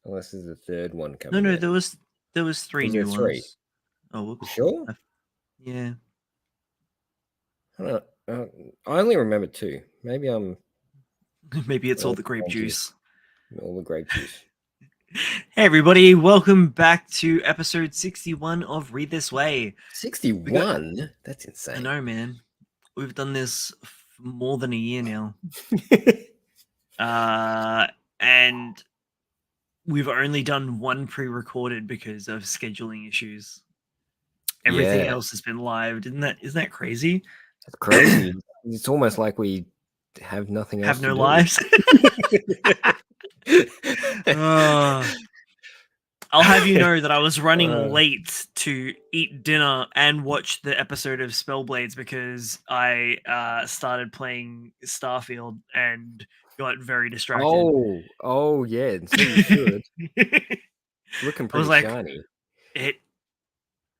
Unless there's a third one No, coming no, out. there was three Was there new three? ones. Oh, You whoops. sure? Yeah. I don't know. I only remember two. Maybe I'm Maybe it's all the all grape juice. the grape juice. Hey everybody, welcome back to episode 61 of Read This Way. 61? That's I insane. know, man. We've done this for more than a year now. And we've only done one pre-recorded because of scheduling issues. Everything else has been live. Isn't that crazy? That's crazy. It's almost like we have nothing else Have no to do. lives. I'll have you know that I was running late to eat dinner and watch the episode of Spellblades because I started playing Starfield and got very distracted. Oh yeah, so you should. Looking pretty shiny.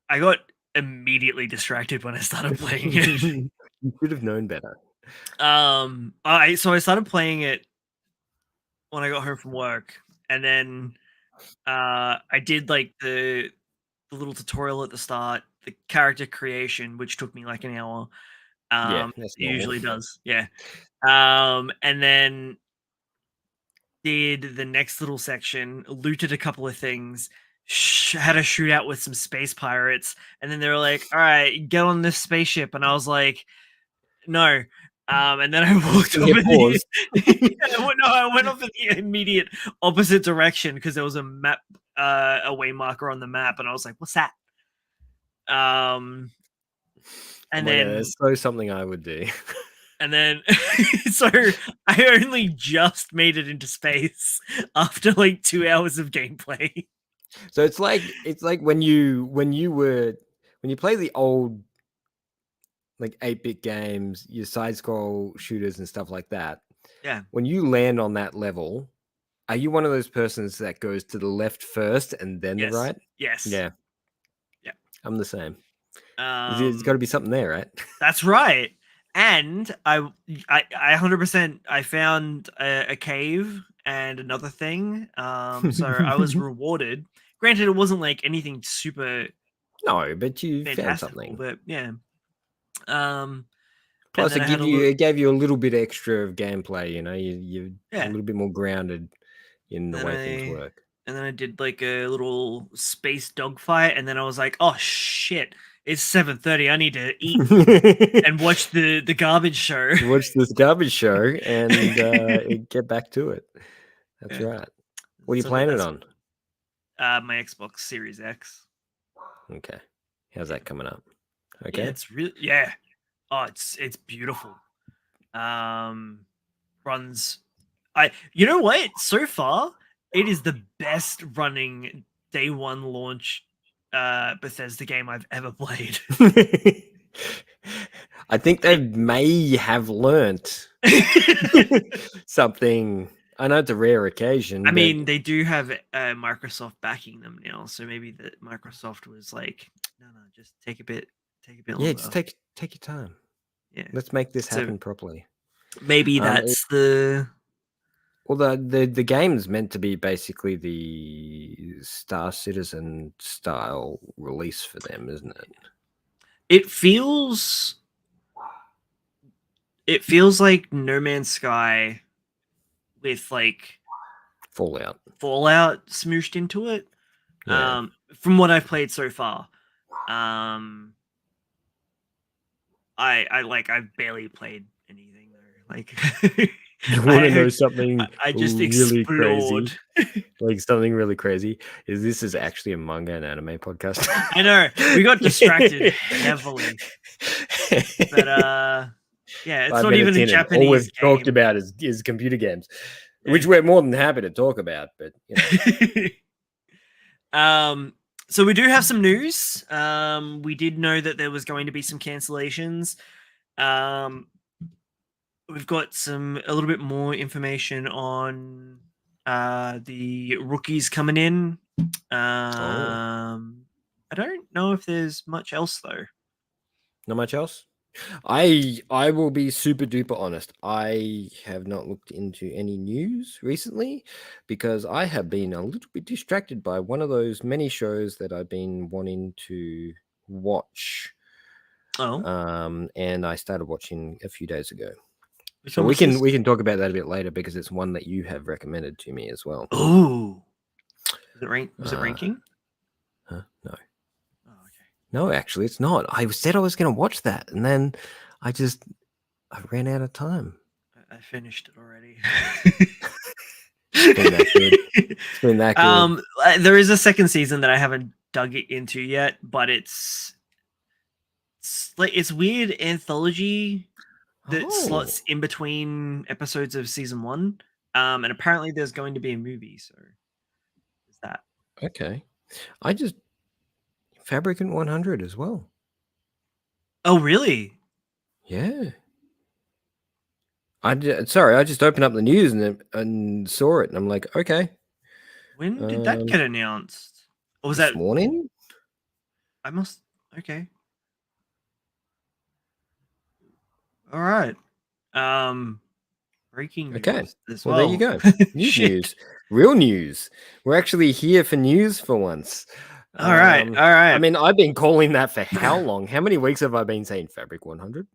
I got immediately distracted when I started playing it. You should have known better. I started playing it when I got home from work, and then I did like the little tutorial at the start, the character creation, which took me like an hour. Yeah, It that's usually does. Yeah. And then did the next little section, looted a couple of things, had a shootout with some space pirates, and then they were like, "All right, get on this spaceship," and I was like, "No." And then I walked off. I went off in the immediate opposite direction because there was a map, a way marker on the map, and I was like, "What's that?" And then that's so something I would do. And then, so I only just made it into space after like 2 hours of gameplay. So it's like when you play the old like 8-bit games, your side scroll shooters and stuff like that. Yeah. When you land on that level, are you one of those persons that goes to the left first and then the right? Yes. Yeah. Yeah. I'm the same. There's got to be something there, right? That's right. And I 100% I found a cave and another thing. So I was rewarded. Granted, it wasn't like anything super. No, but you found something. But yeah. Plus, it gave you a little bit extra of gameplay. You know, you're a little bit more grounded in the way things work. And then I did like a little space dogfight, and then I was like, "Oh shit! It's 7:30. I need to eat and watch the garbage show. Watch this garbage show and get back to it." That's right. What are you playing it on? My Xbox Series X. Okay, how's that coming up? Okay, yeah, it's really Oh, it's beautiful. Runs. You know what? So far, it is the best running day one launch Bethesda game I've ever played. I think they may have learnt something. I know it's a rare occasion. I mean, they do have Microsoft backing them now, so maybe that Microsoft was like, no, just take a bit longer. Yeah, just take your time. Yeah, let's make this happen properly. Maybe that's the. Well, the game's meant to be basically the Star Citizen style release for them, isn't it? It feels like No Man's Sky with like Fallout smooshed into it. Yeah. From what I've played so far. I've barely played anything though. Like you want to know something I just really explored. crazy? Like something really crazy this is actually a manga and anime podcast. I know we got distracted heavily, but yeah, it's not even a Japanese all we've game. talked about is computer games, which we're more than happy to talk about, but you know. So we do have some news. We did know that there was going to be some cancellations. We've got a little bit more information on the rookies coming in. I don't know if there's much else though. Not much else? I will be super duper honest. I have not looked into any news recently because I have been a little bit distracted by one of those many shows that I've been wanting to watch. Oh, And I started watching a few days ago. which So one we was can this? we can talk about that a bit later because it's one that you have recommended to me as well. Oh, was it Uh, ranking? huh? No. Oh, okay. No, actually it's not. I said I was going to watch that and then I ran out of time. I finished it already. It's been that good. It's been that good. There is a second season that I haven't dug it into yet, but it's like it's weird anthology that Oh, slots in between episodes of season one. And apparently there's going to be a movie, so there's that. okay. I just Fabricant 100 as well. Oh, really? Yeah. Sorry, I just opened up the news and saw it, and I'm like, okay. When did that get announced? Or was This that morning? I must okay. All right. Breaking Okay. news as Well, there you well. go. Shit. News. Real news. We're actually here for news for once. All right. All I right. mean, I've been calling that for how long? How many weeks have I been saying Fabric 100?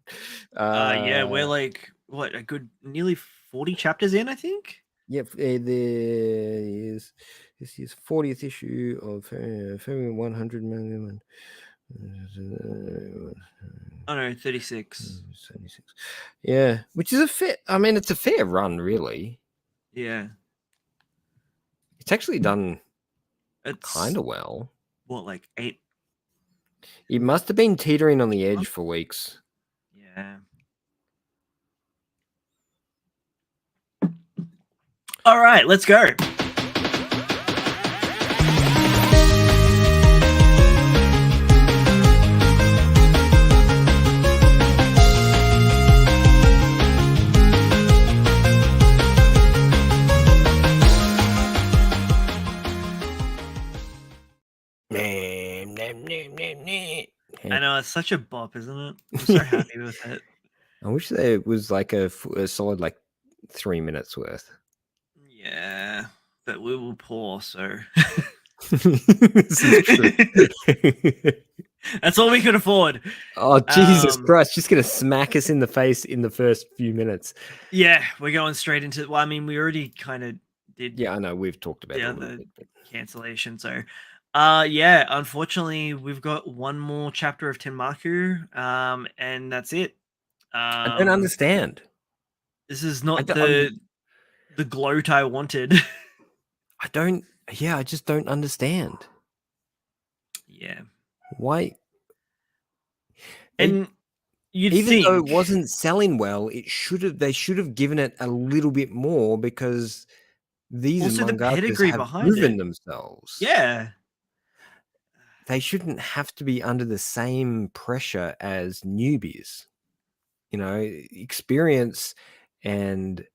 Yeah, we're like what a good nearly 40 chapters in, I think. Yep, there is this is 40th issue of February 100 million. Oh no, 36. 76. Yeah, which is a fair. I mean, it's a fair run, really. Yeah. It's actually done kind It's of well. what like 8 It must have been teetering on the edge months? for weeks. Yeah. All right, let's go. I know it's such a bop, isn't it? I'm so happy with it. I wish there was like a solid like 3 minutes worth. Yeah, but we will pour, so This is true. that's all we could afford. Oh, Jesus Christ. Just going to smack us in the face in the first few minutes. Yeah, we're going straight into. Well, I mean, we already kind of did Yeah, I know. We've talked about the it a little other bit. But... cancellation. So, yeah, unfortunately, we've got one more chapter of Tenmaku, and that's it. I don't understand. This is not I'm, the gloat I wanted. I don't. Yeah, I just don't understand. Yeah, Why? and you'd Even though it think wasn't selling well, they should have given it a little bit more because these also the mangakas pedigree have behind proven it. themselves. Yeah, They shouldn't have to be under the same pressure as newbies. You know, experience and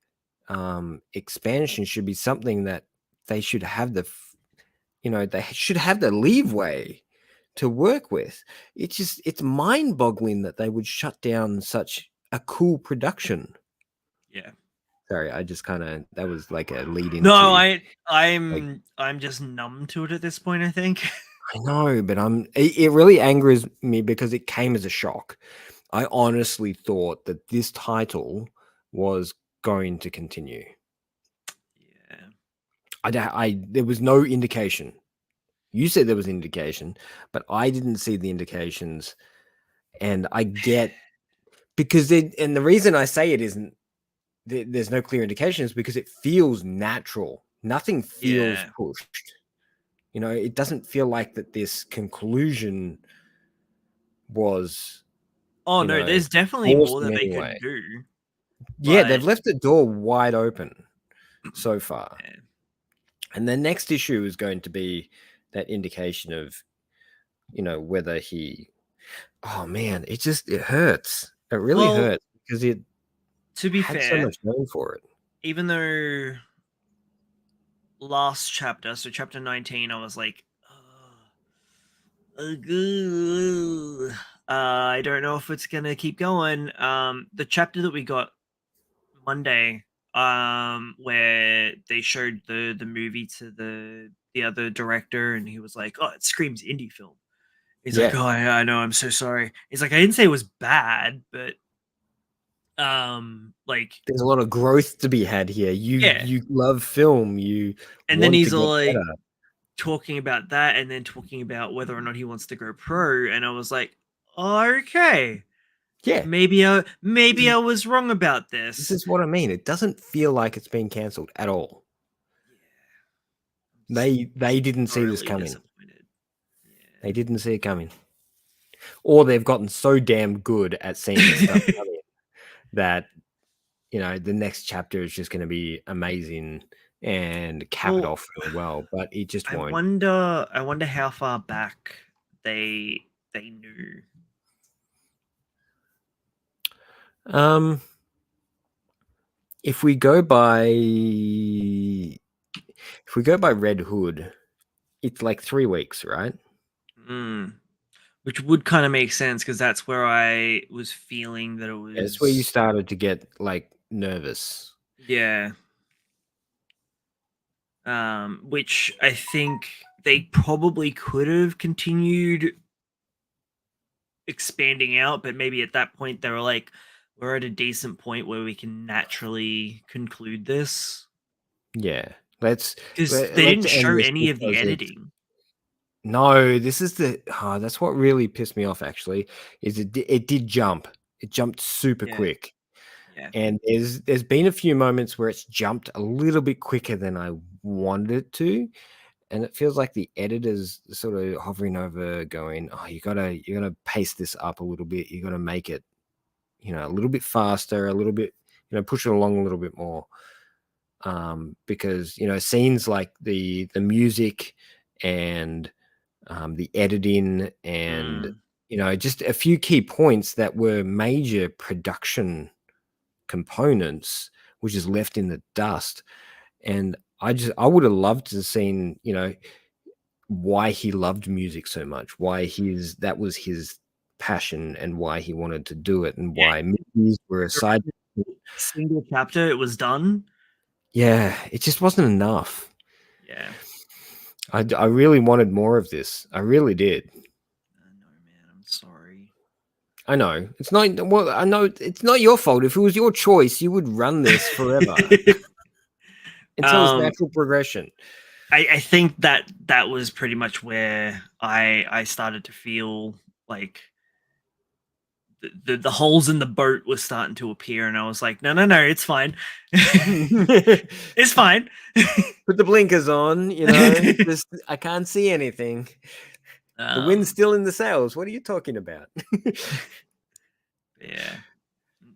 expansion should be something that they should have they should have the leeway to work with. It's mind-boggling that they would shut down such a cool production. yeah. Sorry, I just kind of that was like a lead No, into like I'm just numb to it at this point. I think. I know, but it really angers me because it came as a shock. I honestly thought that this title was going to continue. Yeah. There was no indication. You said there was indication, but I didn't see the indications. And I get because and the reason I say it isn't there's no clear indications because it feels natural. Nothing feels Yeah. pushed. You know, it doesn't feel like that this conclusion was, Oh you no, know, there's definitely forced more in that they any way. could do, Yeah, but they've left the door wide open so far. yeah. And the next issue is going to be that indication of, whether oh man, it hurts. It really Well, hurts because it to be had so fair, much going for it. even though last chapter, so chapter 19, I was like, I don't know if it's gonna keep going. The chapter that we got Monday, where they showed the movie to the other director, and he was like, "Oh, it screams indie film." He's like, Yeah, "Oh, yeah, I know. I'm so sorry." He's like, "I didn't say it was bad, but like, there's a lot of growth to be had here. yeah." You love film. You And then want to he's get like better. talking about that, and then talking about whether or not he wants to go pro. And I was like, okay, Yeah, maybe I was wrong about this this. is what I mean. It doesn't feel like it's been cancelled at all. Yeah, I'm They didn't see this thoroughly coming. disappointed. Yeah. They didn't see it coming. Or they've gotten so damn good at seeing this stuff coming that, you know, the next chapter is just gonna be amazing and cap it Well, off really well, but it just I won't. wonder. I wonder how far back they knew. Um, if we go by if we go by Red Hood, it's like 3 weeks, right? Mm. Which would kind of make sense because that's where I was feeling that it It's where you was. started to get, like, nervous. Yeah. Which I think they probably could have continued expanding out, but maybe at that point they were like, we're at a decent point where we can naturally conclude this. Yeah. Because they Let's didn't end show this any of the because it's editing. no, this is that's what really pissed me off actually, is it did jump. It jumped super Yeah, quick. yeah, And there's been a few moments where it's jumped a little bit quicker than I wanted it to, and it feels like the editor's sort of hovering over going, "Oh, you gotta pace this up a little bit. You gotta make it, you know, a little bit faster, a little bit, you know, push it along a little bit more." Because, you know, scenes like the music and the editing and, mm, you know, just a few key points that were major production components, which is left in the dust. And I would have loved to have seen, you know, why he loved music so much, why that was his passion and why he wanted to do it and yeah. why movies were a side. Single chapter, it was done. Yeah, it just wasn't enough. Yeah. I really wanted more of this. I really did. No, man, I'm sorry. I know. It's not well, I know it's not your fault. If it was your choice, you would run this forever until its um, natural progression. I think that was pretty much where I started to feel like the holes in the boat was starting to appear, and I was like, no, it's fine. It's fine. Put the blinkers on, you know. Just I can't see anything. The wind's um, still in the sails. What are you talking about? yeah,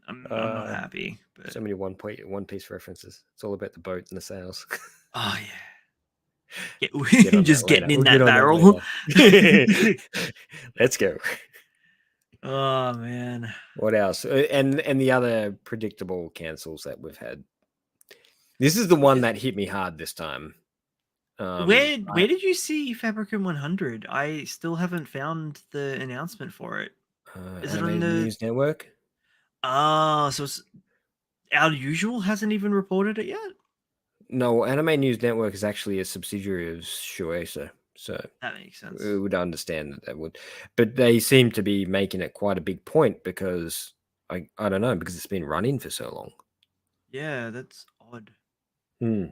I'm not uh, happy, but so many One Piece references. It's all about the boat and the sails. oh We'll get yeah, on that just later. getting in We'll get that on that barrel. later. Let's go. Oh man, What else? And the other predictable cancels that we've had. This is the one that hit me hard this time. where did you see Fabricant 100? I still haven't found the announcement for it. Is it on Animated the? News Network. Oh, so it's our usual hasn't even reported it yet. No, Anime News Network is actually a subsidiary of Shueisha, so That makes we sense. would understand that would. But they seem to be making it quite a big point because I don't know because it's been running for so long. Yeah, that's odd. Hmm.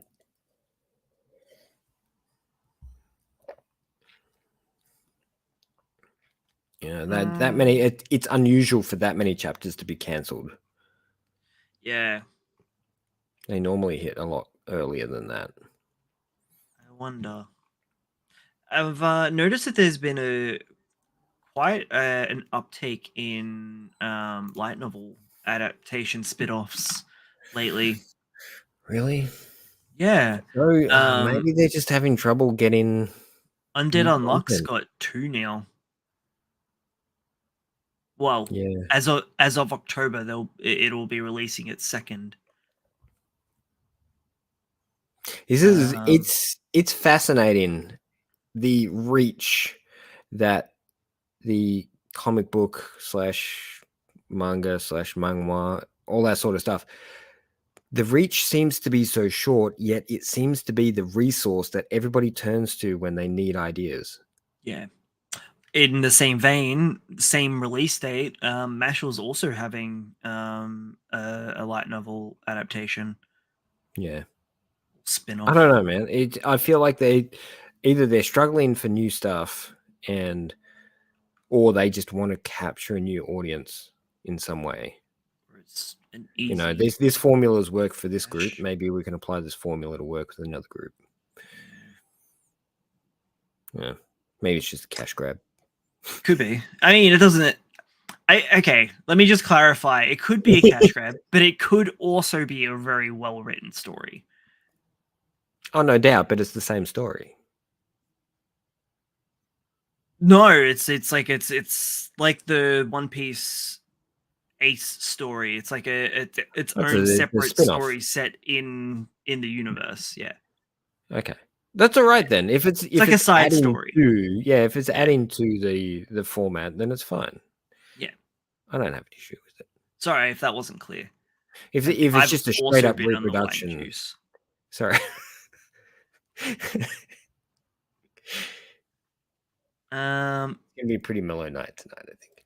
Yeah, that many. Um, It's unusual for that many chapters to be cancelled. yeah, They normally hit a lot earlier than that. I wonder. I've noticed that there's been a quite an uptake in light novel adaptation spin-offs lately. Really? Yeah. So Um, maybe they're just having trouble getting Undead new Unluck's content. got two now. Well, Yeah. as of October, it'll be releasing its second. This is Um, it's fascinating the reach that the comic book slash manga slash manhwa, all that sort of stuff. The reach seems to be so short, yet it seems to be the resource that everybody turns to when they need ideas. Yeah. In the same vein, same release date, Mashal's also having a light novel adaptation Yeah. spin-off. I don't know, man. I feel like they're struggling for new stuff or they just want to capture a new audience in some way. It's an You know, easy this formula's work for this group. cash. Maybe we can apply this formula to work with another group. Yeah. Maybe it's just a cash grab. Could be. I mean, it doesn't. Okay, let me just clarify. It could be a cash grab, but it could also be a very well written story. Oh, no doubt, but it's the same story. No, it's like the One Piece Ace story. It's like its That's own a separate spin-off. story set in the universe. Yeah. Okay. That's all right then. If it's like a side adding story. to, if it's adding to the format, then it's fine. Yeah. I don't have an issue with it. Sorry if that wasn't clear. If it's I've just a straight also up been on the wine reproduction. juice. Sorry. It's gonna be a pretty mellow night tonight, I think.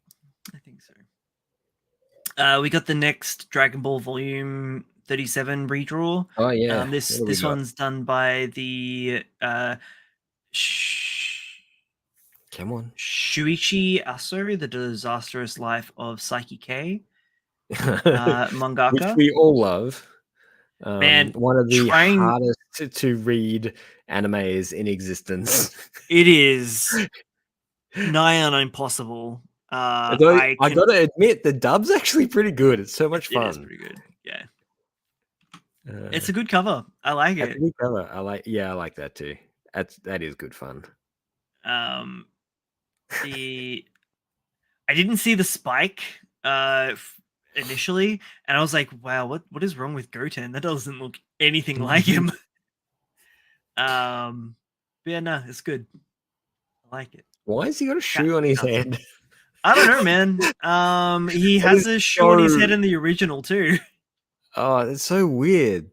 I think so. We got the next Dragon Ball Volume 37 redraw. Oh yeah. This one's done by the Come on. Shuichi Aso, The Disastrous Life of Saiki K, mangaka, which we all love. Man, one of the hardest to read animes in existence. It is nigh on impossible. I gotta admit, the dub's actually pretty good. It's so much fun. It is pretty good. Yeah, it's a good cover. I like it. A good cover. I like that too. That is good fun. I didn't see the spike initially, and I was like, "Wow, what is wrong with Goten? That doesn't look anything like him." But yeah, no, it's good. I like it. Why has he got a shoe on his head? I don't know, man. He has a shoe on his head in the original too. Oh, that's so weird.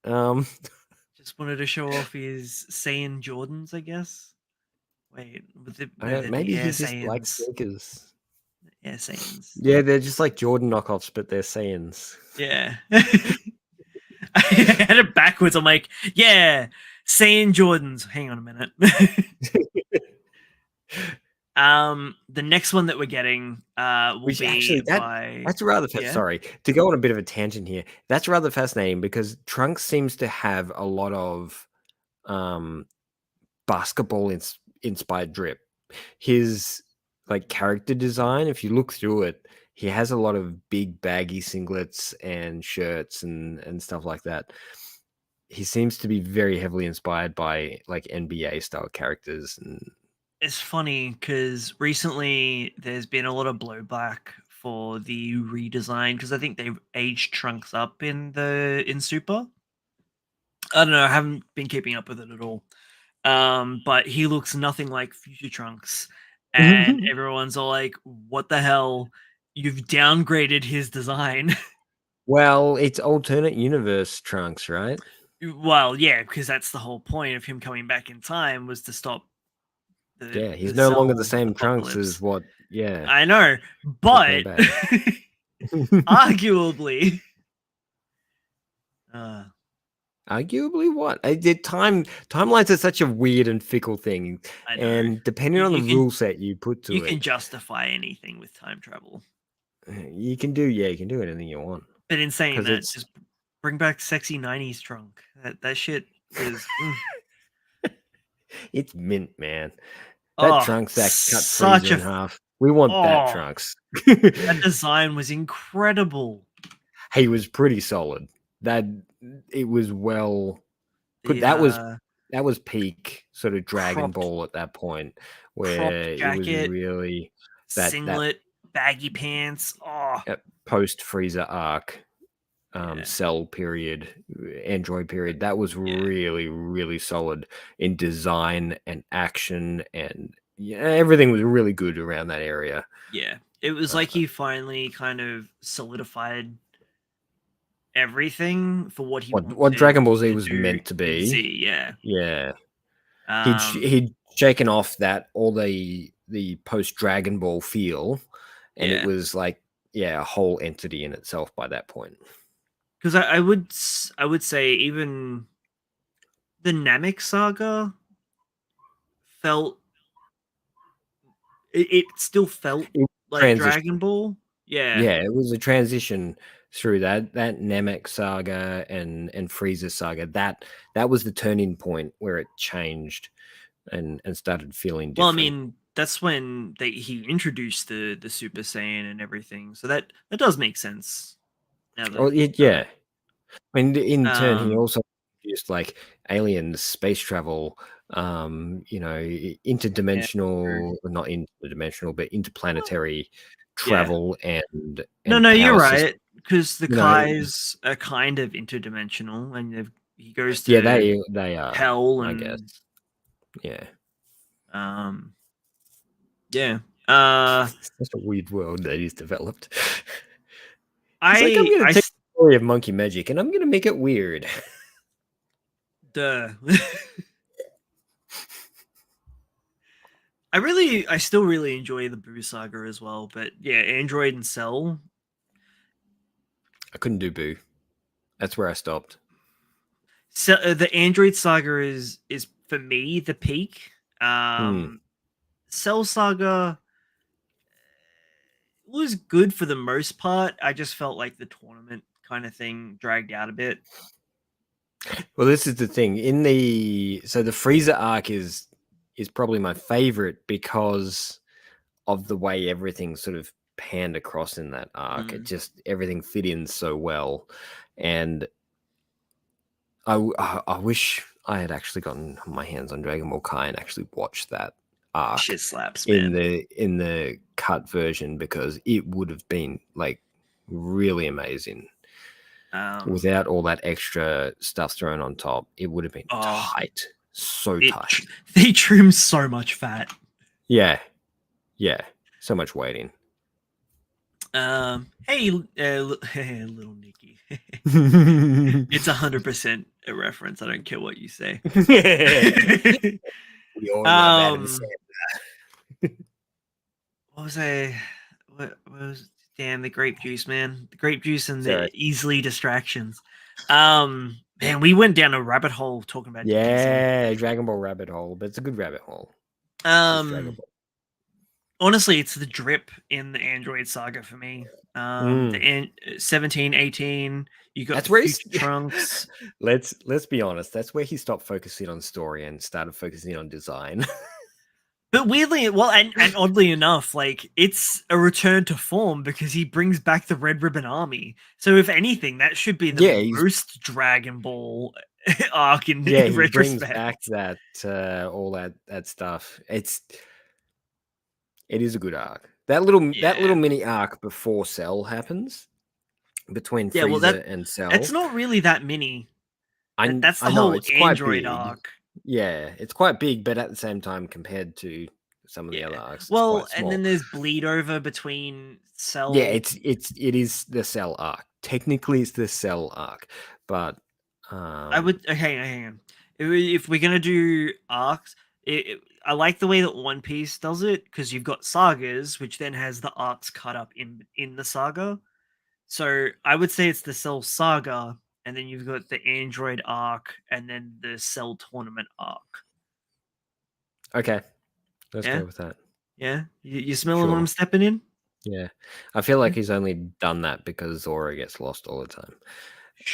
Just wanted to show off his Saiyan Jordans, I guess. Wait, maybe he just likes sneakers. Yeah, Saiyans. Yeah, they're just like Jordan knockoffs, but they're Saiyans. Yeah. I had it backwards. I'm like, yeah, Saiyan Jordans. Hang on a minute. The next one that we're getting will be actually, that's rather sorry to go on a bit of a tangent here. That's rather fascinating because Trunks seems to have a lot of basketball inspired drip. His like character design, if you look through it, he has a lot of big baggy singlets and shirts and stuff like that. He seems to be very heavily inspired by like NBA style characters. And it's funny because recently there's been a lot of blowback for the redesign because I think they've aged Trunks up in Super. I don't know. I haven't been keeping up with it at all. But he looks nothing like Future Trunks, and everyone's all like, "What the hell? You've downgraded his design." Well, it's alternate universe Trunks, right? Well, yeah, because that's the whole point of him coming back in time was to stop. He's no longer the same Trunks as what. Yeah, I know, but arguably. Arguably, what? Timelines are such a weird and fickle thing, and depending on the rule set you put to it, you can justify anything with time travel. You can do anything you want. But in saying that, just bring back sexy '90s Trunk. That shit is. It's mint, man. That Trunks that cut Frieza in half. We want that Trunks. That design was incredible. He was pretty solid. It was well put. That was peak sort of Dragon Ball at that point, where it was really that singlet, baggy pants. Post Frieza arc, Cell period, Android period. That was really, really solid in design and action, and yeah, everything was really good around that area. Yeah, it was like he finally kind of solidified everything for what he What wanted Dragon Ball Z to was do meant to in be. Z. Yeah. Yeah, Um. he'd shaken off that all the post Dragon Ball feel, and it Yeah. was like, yeah, a whole entity in itself by that point. Because I would say even the Namek saga felt it still felt It like Dragon transition. Ball. Yeah. Yeah, it was a transition through that Namek saga and Frieza saga. That was the turning point where it changed and started feeling Well, I different. mean, that's when he introduced the Super Saiyan and everything. So that does make sense now that I Well, think about yeah. it. In turn, he Um, also introduced like aliens, space travel, yeah, true. interdimensional, not interdimensional, but Well, interplanetary yeah. travel and No, and no, you're power systems. right. Because the You know, Kais are kind of interdimensional, and he goes yeah, to they are, hell, I guess. and Yeah. um, yeah. Uh, It's such a weird world that he's developed. He's like, I'm I gonna I take s- the story of monkey magic and I'm gonna make it weird. the I still really enjoy the Boo saga as well, but yeah, Android and Cell. I couldn't do Boo. That's where I stopped. So the Android saga is for me the peak. Hmm. Cell saga was good for the most part. I just felt like the tournament kind of thing dragged out a bit. Well, this is the thing. The Freezer arc is probably my favorite because of the way everything sort of panned across in that arc. It Mm. just everything fit in so well, and I wish I had actually gotten my hands on Dragon Ball Kai and actually watched that arc Shit slaps, man. in the cut version because it would have been like really amazing Um, without all that extra stuff thrown on top. It would have been oh, tight, so it tight. they trim so much fat. Yeah, yeah, so much waiting. Hey, little Nikki. It's 100% a reference. I don't care what you say. We all love Adam um, Sandler. what was I? What was? Damn, the grape juice, man. The grape juice and the So easily distractions. Man, we went down a rabbit hole talking about DBZ. yeah, Dragon Ball rabbit hole, but it's a good rabbit hole. It's Dragon Um, Ball. honestly, it's the drip in the Android saga for me. Mm. 17, 18. You got That's the where he's. future Trunks. Let's be honest. That's where he stopped focusing on story and started focusing on design. But weirdly, well, and oddly enough, like it's a return to form because he brings back the Red Ribbon Army. So if anything, that should be the Yeah, he's most Dragon Ball arc in yeah, he brings retrospect. back that all that stuff. It is a good arc. That little Yeah, mini arc before Cell happens between yeah. Well, Frieza and that's Cell. not really that mini. That's the I know whole it's quite Android big. arc. Yeah, it's quite big, but at the same time, compared to some of the other Yeah. arcs, it's Well, quite and small. then there's bleed over between Yeah, Cell. it is the Cell arc. Technically, it's the Cell arc, but I um, would okay, hang on. If we're gonna do arcs, I like the way that One Piece does it because you've got sagas, which then has the arcs cut up in the saga. So I would say it's the Cell saga, and then you've got the Android arc, and then the Cell tournament arc. okay, let's Yeah, go with that. yeah. You smelling what I'm Sure. stepping in? Yeah, I feel Yeah. like he's only done that because Zora gets lost all the time.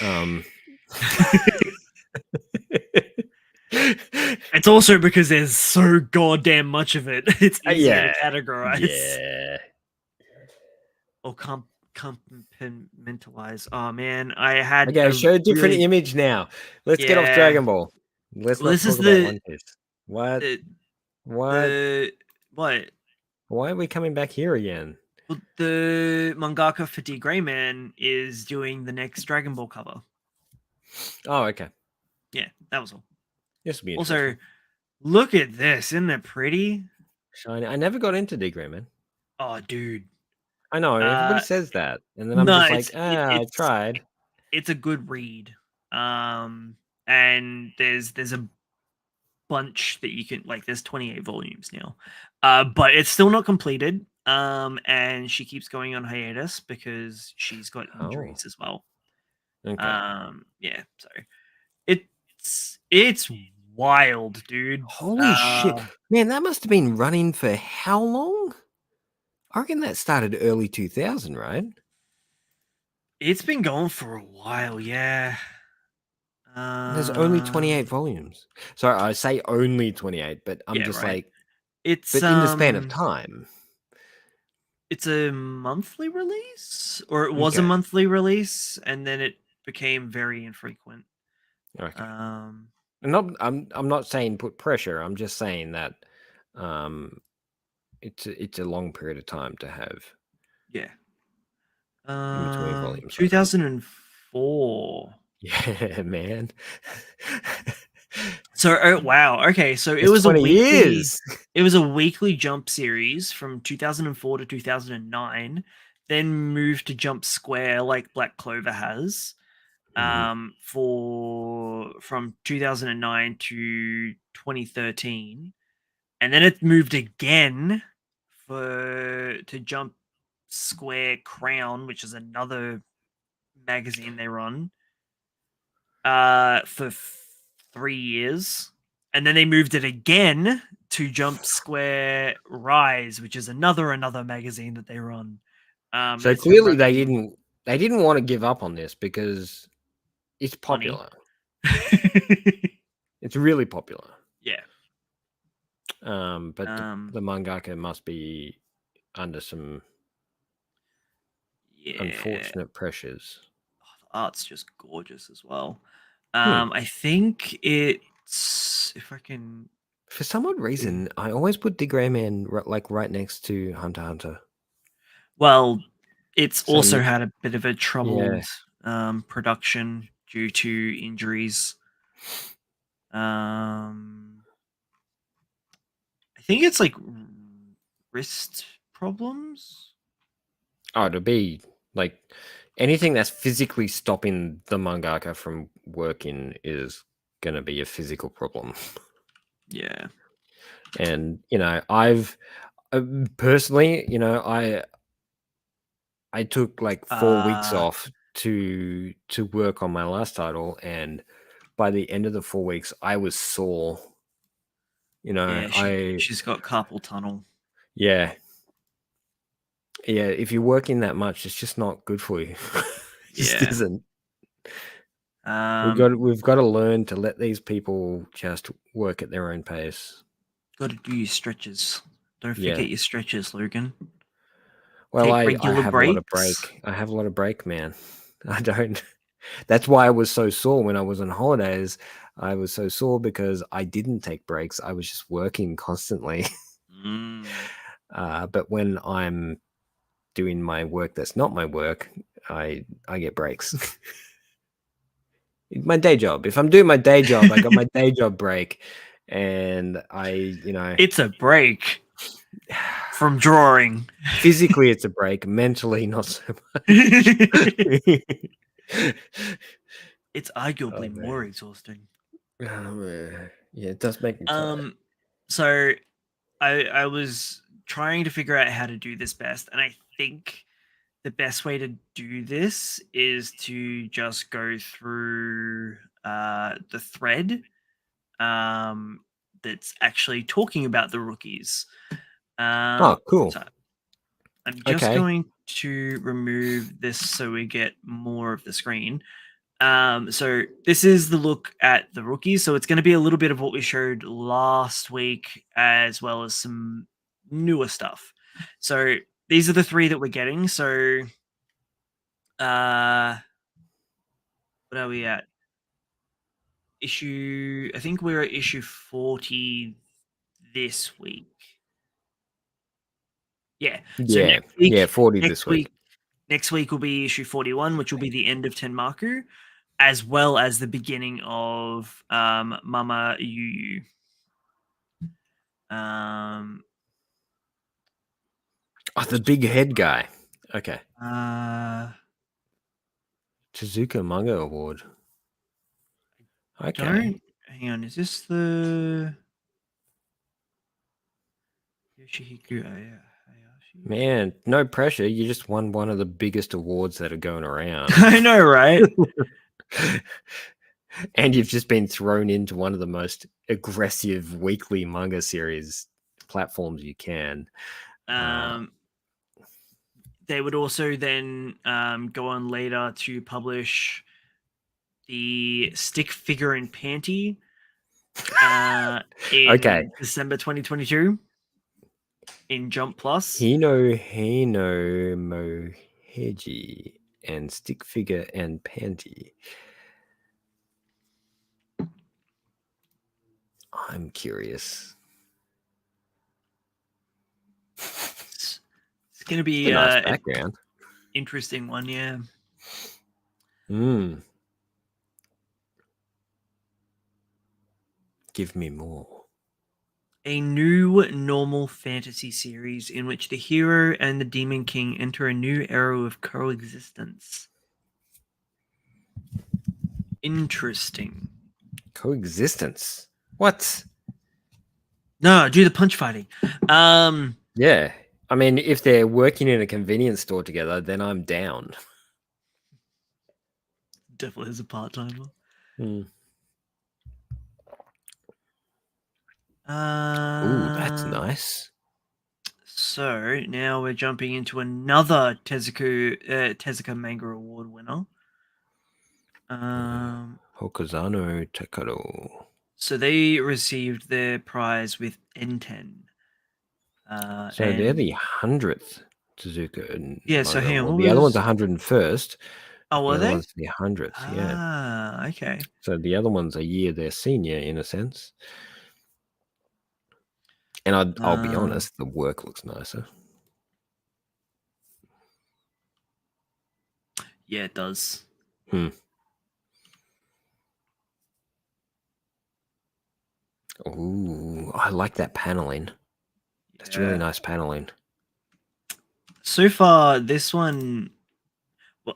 Um, It's also because there's so goddamn much of it. It's easier to yeah, categorize yeah. or compartmentalize. Oh man, I had Okay, a show a different really image now. Let's get off yeah. Dragon Ball. Let's Well, not this is talk about One Piece. What? the What? the what? Why are we coming back here again? Well, the mangaka for D Gray Man is doing the next Dragon Ball cover. Oh, okay. Yeah, that was all. This will be Also, interesting. look at this, isn't it pretty? Shiny. I never got into Digray, man. Oh, dude. I know everybody Uh, says that, and then I'm no, just like, I tried. it's a good read. And there's a bunch that you can like. There's 28 volumes now, but it's still not completed. And she keeps going on hiatus because she's got Oh, injuries as well. okay. Yeah, so it's wild, dude. Holy shit, man! That must have been running for how long? I reckon that started early 2000, right? It's been going for a while, yeah. There's only Um, 28 volumes. Sorry, I say only 28, but I'm yeah, just right. like, It's but in the span of time. it's a monthly release, or it was a Okay, monthly release, and then it became very infrequent. okay. Um, And I'm not saying put pressure. I'm just saying that um, it's a long period of time to have yeah. in between volumes like that. 2004. Yeah, man. So, oh, wow. Okay, so It's 20 years. it was a weekly Jump series from 2004 to 2009, then moved to Jump Square like Black Clover has. Mhm. For from 2009 to 2013, and then it moved again to Jump Square Crown, which is another magazine they run, for 3 years, and then they moved it again to Jump Square Rise, which is another magazine that they run. And So it's been clearly running they didn't want to give up on this because it's money. popular. It's really popular. Yeah. But Um, the mangaka must be under some yeah. unfortunate pressures. The art's just gorgeous as well. Hmm. I think it's if I can. For some odd reason, I always put Digram Man like right next to Hunter x Hunter. Well, it's also Same, had a bit of a yeah. troubled production due to injuries. Um, I think it's like wrist problems. Oh, to be like anything that's physically stopping the mangaka from working is gonna be a physical problem. Yeah. And I've personally, I took like 4 weeks Uh off to work on my last title, and by the end of the 4 weeks, I was sore. yeah, I she's got carpal tunnel. yeah, yeah. If you're working that much, it's just not good for you. It just Yeah. isn't. Um We've got to learn to let these people just work at their own pace. got to do your stretches. Don't Yeah. forget your stretches, Logan. Well, Take I regular have a lot of breaks. break. I have a lot of break, man. I don't. That's why I was so sore when I was on holidays. I was so sore because I didn't take breaks. I was just working constantly. Mm. But when I'm doing my work that's not my work, I get breaks. My day job. If I'm doing my day job, I got my day job break, and It's a break from drawing. physically it's a break. Mentally, not so much. It's Oh arguably more man. exhausting. Oh, man. Yeah, it does make me tired. Um, so I was trying to figure out how to do this best, and I think the best way to do this is to just go through the thread that's actually talking about the rookies. Oh, cool. So I'm just Okay. going to remove this so we get more of the screen. So this is the look at the rookies. So it's going to be a little bit of what we showed last week, as well as some newer stuff. So these are the three that we're getting. So uh, what are we at? I think we're at issue 40 this week. Yeah. So Yeah. Yeah, 40 this next week. week, next week will be issue 41, which will be the end of Tenmaku, as well as the beginning of Mama Yu Yu. Um, the big head guy. Okay. Tezuka Manga Award. Okay. Hang on. Is this the Yoshihiko Hayashi? Man, no pressure. You just won one of the biggest awards that are going around. I know, right? And you've just been thrown into one of the most aggressive weekly manga series platforms you can. They would also then go on later to publish the Stick Figure and Panty in Okay. December 2022 in Jump Plus. Hino Moheji and Stick Figure and Panty. I'm curious. It's going to be a nice an background. interesting one, yeah. Give me more. A new normal fantasy series in which the hero and the Demon King enter a new era of coexistence. Interesting. Coexistence. What? No, do the punch fighting. Yeah. I mean, if they're working in a convenience store together, then I'm down. Definitely is a part-timer. Ooh, that's nice. So now we're jumping into another Tezuka Manga Award winner. Hokozano Takaro. So they received their prize with N10. So they're the 100th Tezuka. Yeah, so hang on. The other one's 101st. Oh, were the other they? one's the 100th. Yeah. Ah, okay. So the other one's a year their senior, in a sense. And I'll be honest, the work looks nicer. Yeah, it does. Ooh, I like that paneling. That's really nice paneling. So far, this one, well,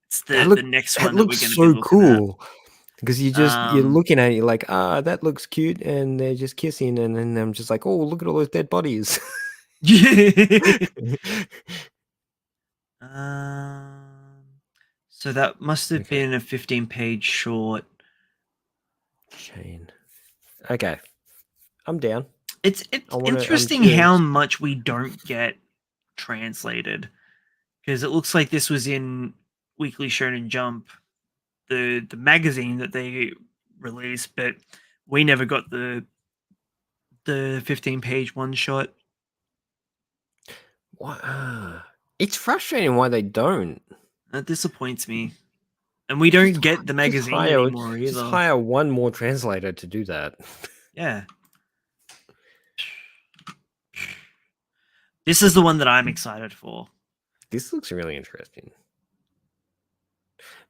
it's the next one that we're going to be looking cool. Because you're looking at it, you're like, that looks cute, and they're just kissing, and then I'm just like, oh, look at all those dead bodies. So that must have been a 15-page short. Chain. Okay, I'm down. It's interesting how much we don't get translated, because it looks like this was in Weekly Shonen Jump, the magazine that they released, but we never got the 15-page one shot. It's frustrating why they don't. That disappoints me. And we don't get the magazine anymore either. Just hire one more translator to do that. Yeah. This is the one that I'm excited for. This looks really interesting.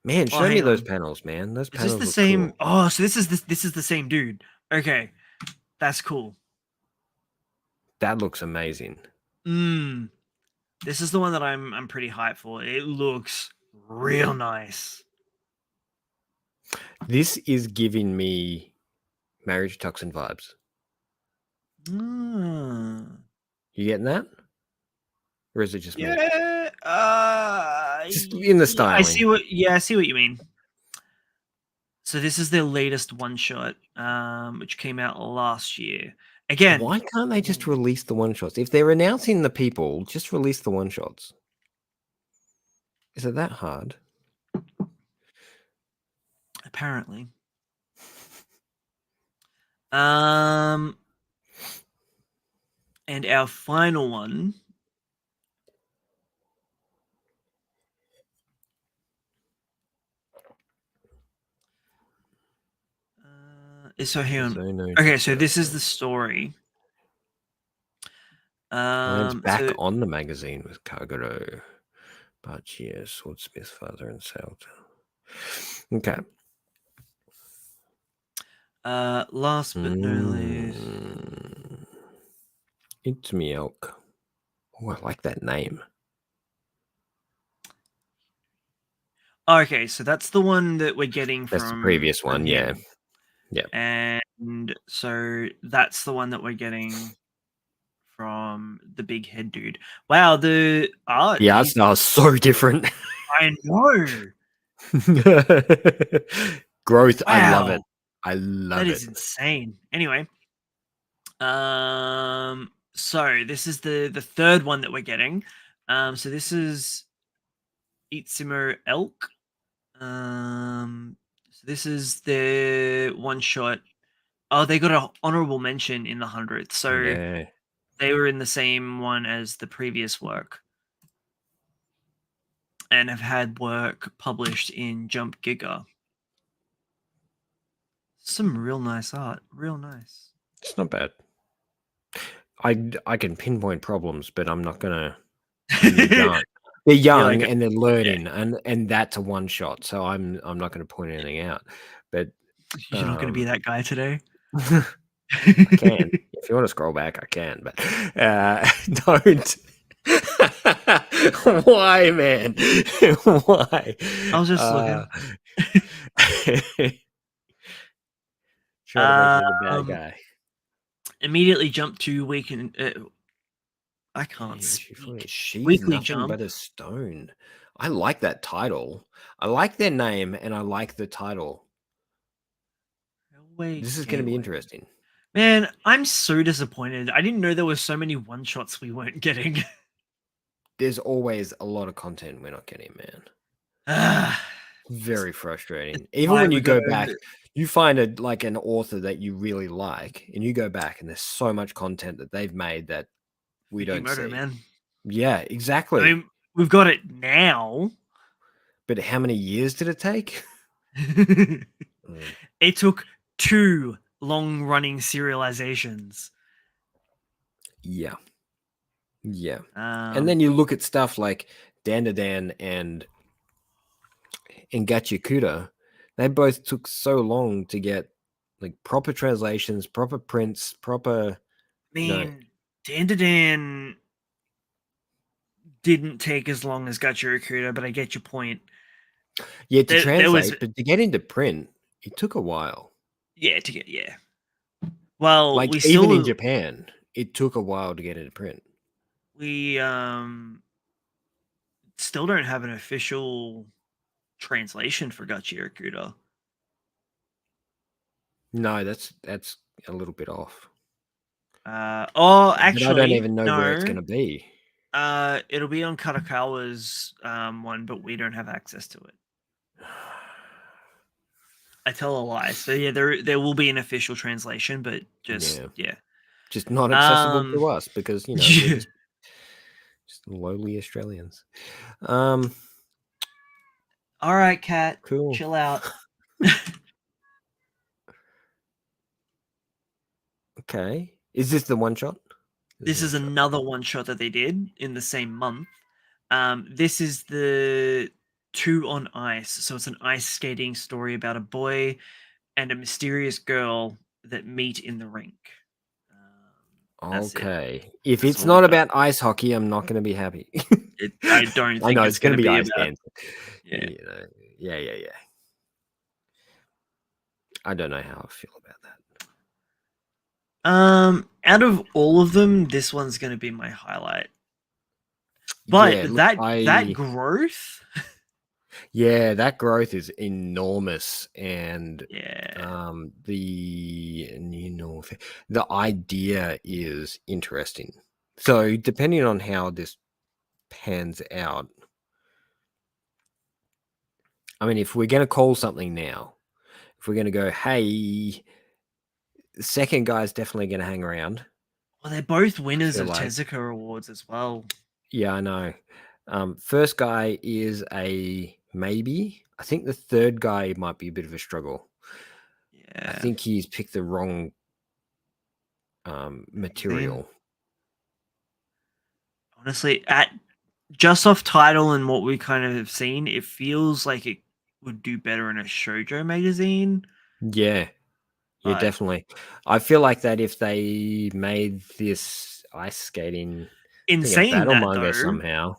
Man, show me those panels, man. Those panels look the same. Cool. Oh, so this is the same dude. Okay. That's cool. That looks amazing. This is the one that I'm pretty hyped for. It looks real nice. This is giving me Marriage Toxin vibes. You getting that? Or is it just me? Just in the styling. I see what you mean. So this is their latest one shot, which came out last year. Again, why can't they just release the one shots? If they're announcing the people, just release the one shots. Is it that hard? Apparently. And our final one so hang on. Okay, so this is the story. It's back on the magazine with Kagero, Bachia, Swordsmith, Father, and Salter. Okay. Last but not least, it's Milk. Oh, I like that name. Okay, so that's the one that we're getting That's the from previous one, yeah. him. Yeah. And so that's the one that we're getting from the big head dude. Wow, the art, The art geez, style is so different. I know. Growth, I love it. Wow, I that love it. is insane. Anyway, so this is the third one that we're getting. So this is Itsumo Elk. So this is the one shot. Oh, they got an honorable mention in the 100th. So Yeah. they were in the same one as the previous work and have had work published in Jump Giga. Some real nice art. Real nice. It's not bad. I can pinpoint problems, but I'm not gonna. I mean, they're young. They're You're young like, and they're yeah, learning, and that's a one shot. So I'm not gonna point anything out. But you're not going to be that guy today. I can. If you want to scroll back, I can. But don't. Why, man? Why? I was just Uh, looking. try to make me the bad Um, guy. immediately jump to weekend. I can't Yeah, speak. she's Weekly nothing but jump. a stone. I like that title. I like their name and I like the title. Railway This is going to be Gateway. interesting. Man, I'm so disappointed. I didn't know there were so many one shots we weren't getting. There's always a lot of content we're not getting, man. Ah, Very it's frustrating. Even why when we you go go back, you find like an author that you really like, and you go back, and there's so much content that they've made that we don't Fujimoto, see. man. Yeah, I exactly. mean, we've got it now. But how many years did it take? Mm, It took 2 long-running serializations. yeah, yeah. And Um, then you look at stuff like Dandadan and Gachiakuta. They both took so long to get like proper translations, proper prints, proper, I you know, mean, Dan didn't take as long as Gachiro Kuda, but I get your point. yeah, to There was, translate, but to get into print, it took a while. yeah, to get, yeah. Well, Like even in Japan, it took a while to get into print. we still don't have an official translation for Gachiro Kuda. No, that's a little bit off. But I don't Actually, even know where it's no. going to be. It'll be on Karakawa's one, but we don't have access to it. I tell a lie. So yeah, there will be an official translation, but just Yeah, yeah. just not accessible Um to us because we're yeah. just lowly Australians. Um, All right, cat. cool. Chill out. Okay, is this the one shot? This is This one is shot. another one shot that they did in the same month. This is the Two on Ice. So it's an ice skating story about a boy and a mysterious girl that meet in the rink. That's it. Okay. If That's it's all we not got. about ice hockey, I'm not gonna be happy. I don't I think know it's it's gonna gonna be be ice about, dancing. yeah. Yeah, yeah, yeah. I don't know how I feel about that. Out of all of them, this one's gonna be my highlight. But Yeah, look, that growth, that growth is enormous, and yeah. the idea is interesting. So depending on how this pans out, I mean, if we're gonna call something now, if we're gonna go, hey, the second guy's definitely gonna hang around. Well, they're both I winners feel of like. Tezuka awards as well. Yeah, I know. First guy is a maybe. I think the third guy might be a bit of a struggle. I Yeah. think he's picked the wrong Magazine. material. Honestly, at just off title and what we kind of have seen, it feels like it would do better in a shoujo magazine. Yeah, yeah, But definitely. I feel like that if they made this ice skating In Being a saying battle that manga though, somehow.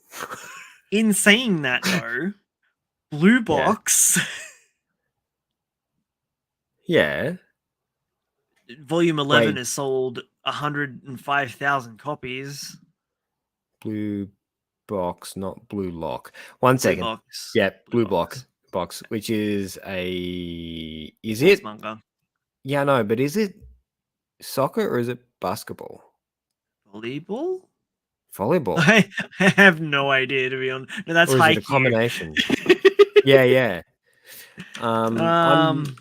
Blue Yeah. Box Yeah. Volume 11 Wait, has sold 105,000 copies. blue box, not blue lock. One Blue second. Box. Yeah, Blue blue block Box. box, which is is Sports it? manga. Yeah, no, but is it soccer or is it basketball? Volleyball? Volleyball. I have no idea, to be honest. No, that's Or is it a Haikyuu. combination? Yeah, yeah. I'm um,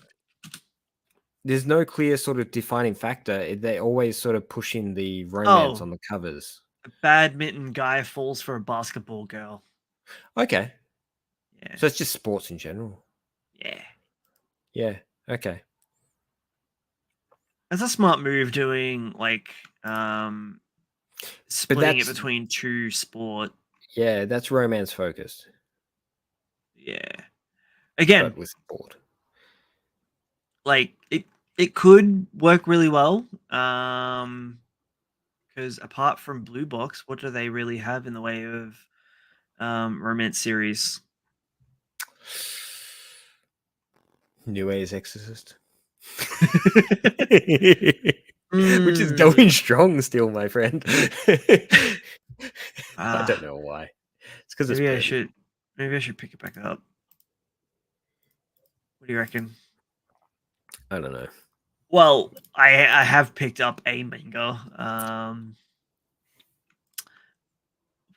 there's no clear sort of defining factor. They always sort of push in the romance oh, on the covers. a badminton guy falls for a basketball girl. Okay. Yeah. So it's just sports in general. Yeah. Yeah. Okay. That's a smart move doing like But splitting it that's between two sport. yeah, that's romance focused, Yeah. Again, but with sport. like it could work really well. Because apart from Blue Box, what do they really have in the way of romance series? New Age Exorcist. Which is Mm, going strong still, my friend. I don't ah, know why. It's because it's maybe I Birdie. should maybe I should pick it back up. What do you reckon? I don't know. Well, I have picked up a manga,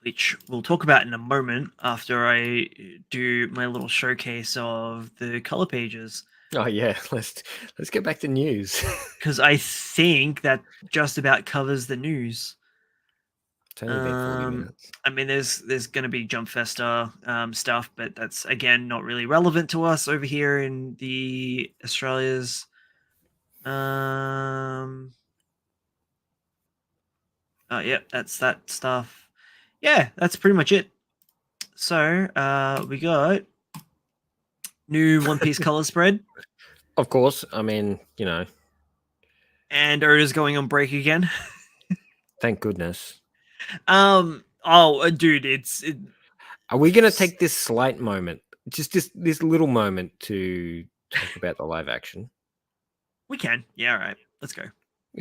which we'll talk about in a moment after I do my little showcase of the color pages. Oh yeah, let's get back to news. Because I think that just about covers the news. It's only been 40 minutes. I mean, there's going to be Jump Festa stuff, but that's again not really relevant to us over here in the Australias. Um, oh, yeah, that's that stuff. Yeah, that's pretty much it. So, we got new One Piece color spread, Of course, I mean, you know, and Oda's going on break again. thank goodness. Dude, Are we going to take this slight moment, just this little moment to talk about the live action? we can. Yeah, all right. Let's go.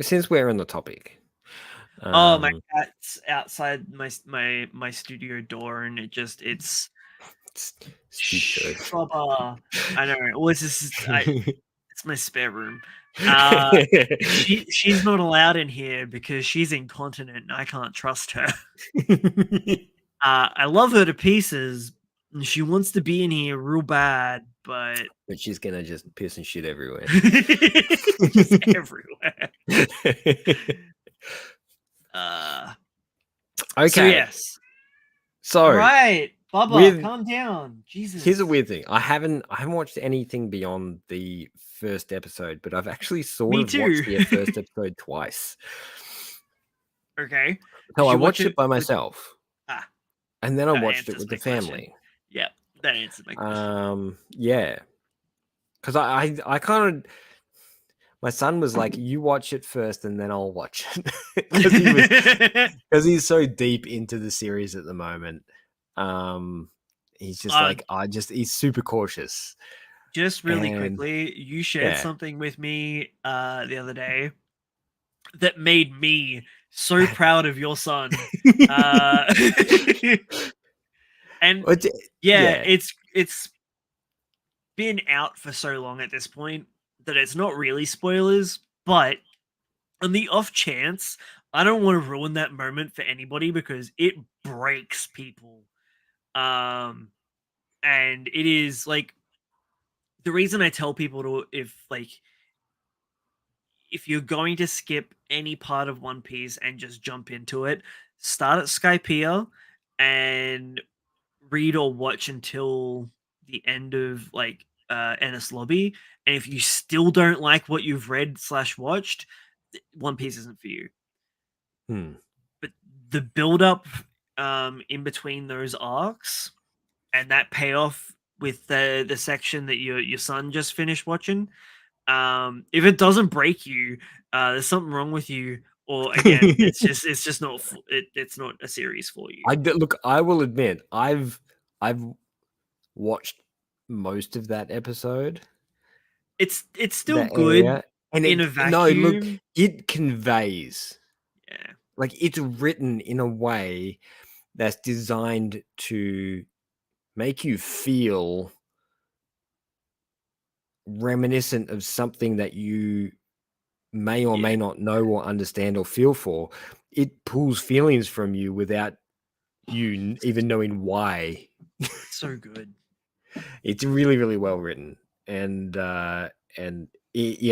Since we're on the topic. Oh, my cat's outside my studio door, and it's Stupid. Bubba. I know. Well, it's my spare room. She's not allowed in here because she's incontinent and I can't trust her. I love her to pieces, and she wants to be in here real bad, but But she's gonna just piss and shit everywhere. just everywhere. Uh, Okay. So yes. So All right, Bubba, with calm down. Jesus. here's a weird thing. I haven't watched anything beyond the first episode, but I've actually sort Me of too. watched the first episode twice. Okay. So Did I you watch watched it by with myself, ah, and then I that watched it answers with my the question. family. Yeah, that answers my question. Yeah, because I kind of my son was like, "You watch it first, and then I'll watch it," because he's so deep into the series at the moment. He's just like he's super cautious. Just really And quickly, you shared yeah, something with me the other day that made me so proud of your son. Uh, and But, yeah, yeah, it's been out for so long at this point that it's not really spoilers, but on the off chance, I don't want to ruin that moment for anybody because it breaks people. Um, and it is like the reason I tell people to if you're going to skip any part of One Piece and just jump into it, start at Skypiea and read or watch until the end of like Ennis Lobby. And if you still don't like what you've read slash watched, One Piece isn't for you. But the build up in between those arcs and that payoff with the section that your son just finished watching, if it doesn't break you, there's something wrong with you, or again, it's just not it's not a series for you. Look, I will admit, I've watched most of that episode, It's still that good area, and in a look, vacuum. it conveys, Yeah. like, it's written in a way that's designed to make you feel reminiscent of something that you may or may Yeah. not know or understand or feel for. It pulls feelings from you without you even knowing why. So good. It's really, really well written, and yeah,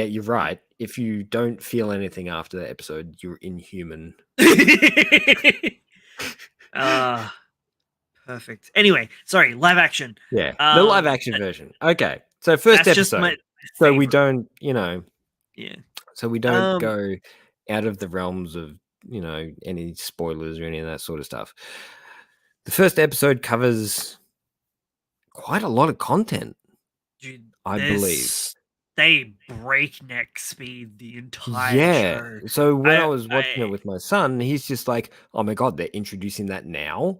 you're right. If you don't feel anything after that episode, you're inhuman. uh Perfect. Anyway, sorry, live action. Yeah, the live action version. Okay, so first That's just my episode. So we favorite. don't, Yeah. so we don't Um go out of the realms of any spoilers or any of that sort of stuff. The first episode covers quite a lot of content, Dude, I believe. they breakneck speed the entire Yeah. show. So when I I was watching it I with my son, he's just like, "Oh my god, they're introducing that now."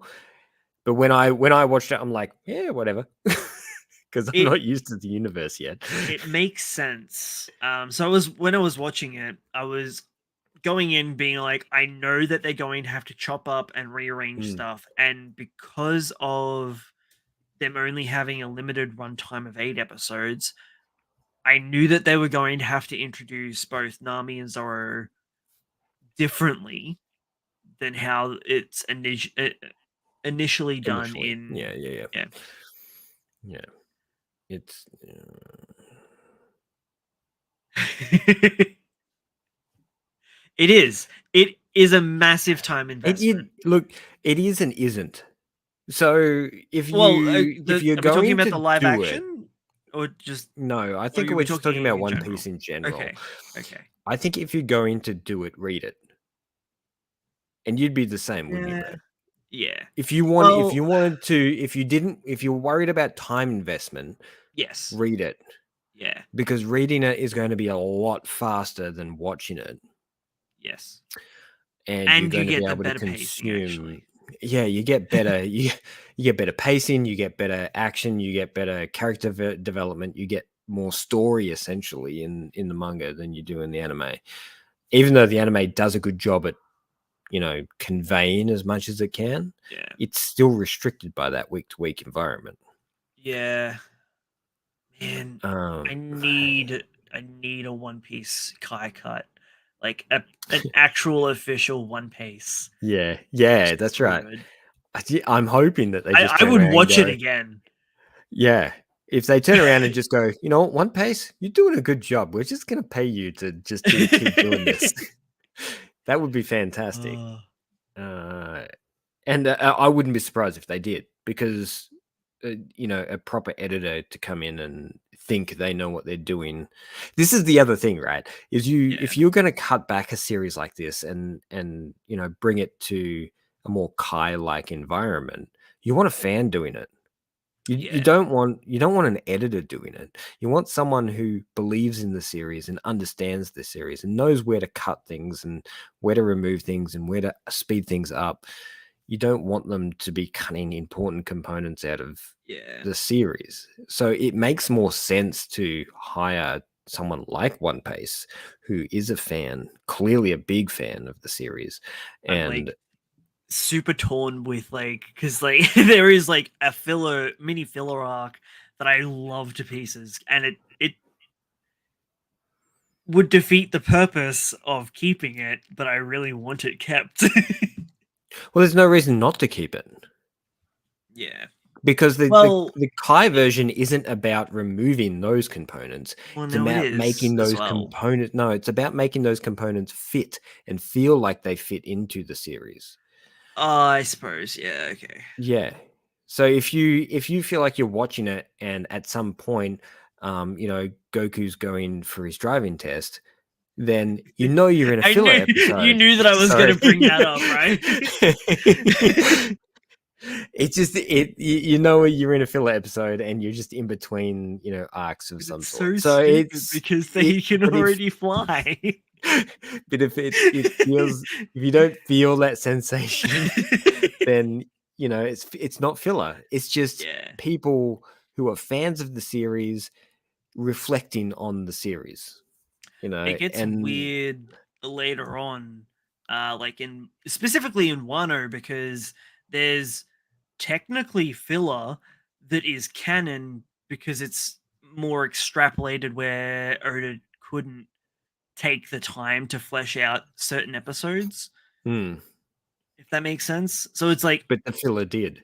But when I watched it, I'm like, "Yeah, whatever," because I'm it not used to the universe yet. it makes sense. So when I was watching it, I was going in being like, I know that they're going to have to chop up and rearrange Mm, stuff, and because of them only having a limited runtime of 8 episodes, I knew that they were going to have to introduce both Nami and Zoro differently than how it's initially done initially, in. yeah, yeah, yeah, Yeah. yeah. It's It is. It is a massive time investment. look, it is and isn't. So Well, if you're are we talking going about the to live do it, action, or just, no, I or think are we we're just talking about talking in One general? Piece in general. Okay. Okay. I think if you're going to do it, read it. And you'd be the same, wouldn't you, Yeah. Brad? Yeah. If Well, you wanted to, if you're worried about time investment, yes. read it, Yeah. because reading it is going to be a lot faster than watching it, Yes. and you're And you going to be get the able to better pacing, consume. actually. Yeah, you get better. You get better pacing. You get better action. You get better character development. You get more story essentially in the manga than you do in the anime. Even though the anime does a good job at conveying as much as it can, Yeah. it's still restricted by that week to week environment. Yeah. Man, Um, I need a One Piece Kai cut, like an actual official One Piece. yeah, It's yeah, that's so right. good. I'm hoping that they just I turn would around and watch it go, again. yeah. If they turn around and just go, you know what, One Piece, you're doing a good job. We're just going to pay you to just keep doing this. That would be fantastic. Uh, Uh, and I wouldn't be surprised if they did, because a proper editor to come in and think they know what they're doing. This is the other thing, right? Is yeah, if you're going to cut back a series like this and bring it to a more Kai like environment, you want a fan doing it. You yeah, don't want an editor doing it. You want someone who believes in the series and understands the series and knows where to cut things and where to remove things and where to speed things up. You don't want them to be cutting important components out of yeah. the series. So it makes more sense to hire someone like One Piece, who is a fan, clearly a big fan of the series. I'm And like super torn with, like, because like there is like a mini filler arc that I love to pieces, and it would defeat the purpose of keeping it, but I really want it kept. well, there's no reason not to keep it. Yeah. Because Well, the Kai it, version isn't about removing those components. well, It's no, it about is making as those well. components. No, it's about making those components fit and feel like they fit into the series. I suppose. Yeah. Okay. Yeah. So if you feel like you're watching it and at some point, Goku's going for his driving test, then you're in a I filler knew you episode. knew that I was So going to bring that up, right? It's just you know you're in a filler episode and you're just in between arcs of But some it's sort. so So stupid because they can but if already fly. but if it feels if you don't feel that sensation, then it's not filler. It's just Yeah. people who are fans of the series reflecting on the series. It gets And weird later on, like in specifically in Wano, because there's technically filler that is canon because it's more extrapolated where Oda couldn't take the time to flesh out certain episodes, hmm, if that makes sense. So it's like, but the filler did.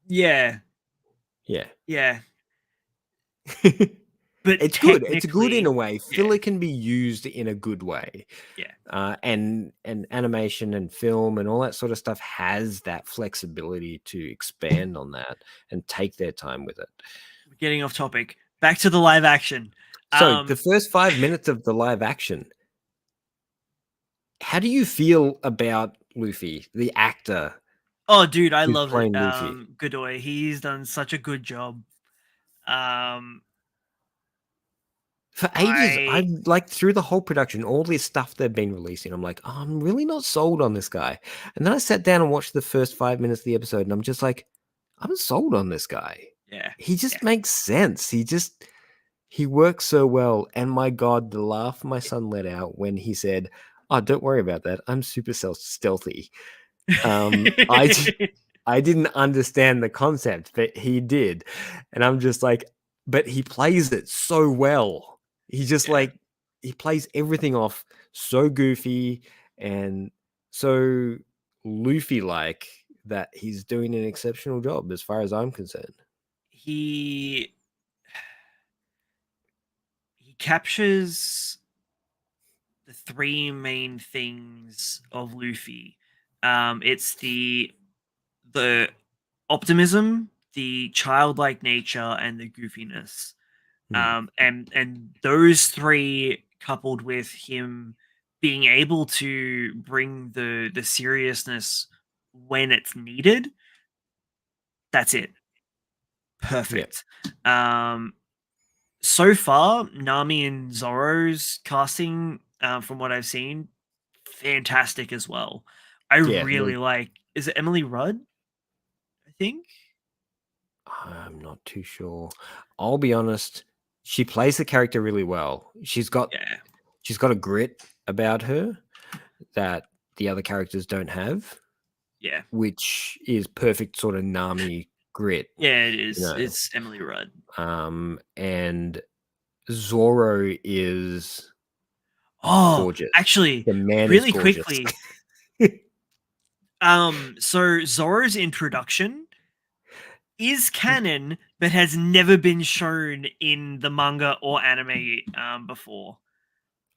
yeah, Yeah. yeah, but It's good. It's good in a technically, way. yeah, Filler can be used in a good way. yeah. And animation and film and all that sort of stuff has that flexibility to expand on that and take their time with it. We're getting off topic. Back to the live action. So the Um, first 5 minutes of the live action, how do you feel about Luffy, the actor oh, dude, I who's loved it. playing Luffy? Godoy, he's done such a good job. Um, For ages, I I'm like through the whole production, all this stuff they've been releasing, I'm like, oh, I'm really not sold on this guy. And then I sat down and watched the first 5 minutes of the episode, and I'm just like, I'm sold on this guy. yeah, He yeah. just makes sense. He works so well. And my God, the laugh my son let out when he said, "Oh, don't worry about that. I'm super stealthy." I I didn't understand the concept, but he did. And I'm just like, but he plays it so well. He just Yeah, he plays everything off so goofy and so Luffy like that he's doing an exceptional job as far as I'm concerned. he he captures the three main things of Luffy. It's the optimism, the childlike nature, and the goofiness. Hmm. And those three, coupled with him being able to bring the seriousness when it's needed, that's it. Yeah. Perfect. Um, so far, Nami and Zoro's casting, from what I've seen, fantastic as well. I Yeah. really like. Is it Emily Rudd? I think. I'm not too sure. I'll be honest. She plays the character really well. Yeah, She's got a grit about her that the other characters don't have, yeah, which is perfect sort of Nami grit, yeah. It you is. know. It's Emily Rudd. And Zoro is Oh, gorgeous. actually, The man is really gorgeous. quickly. So Zoro's introduction is canon, but has never been shown in the manga or anime before.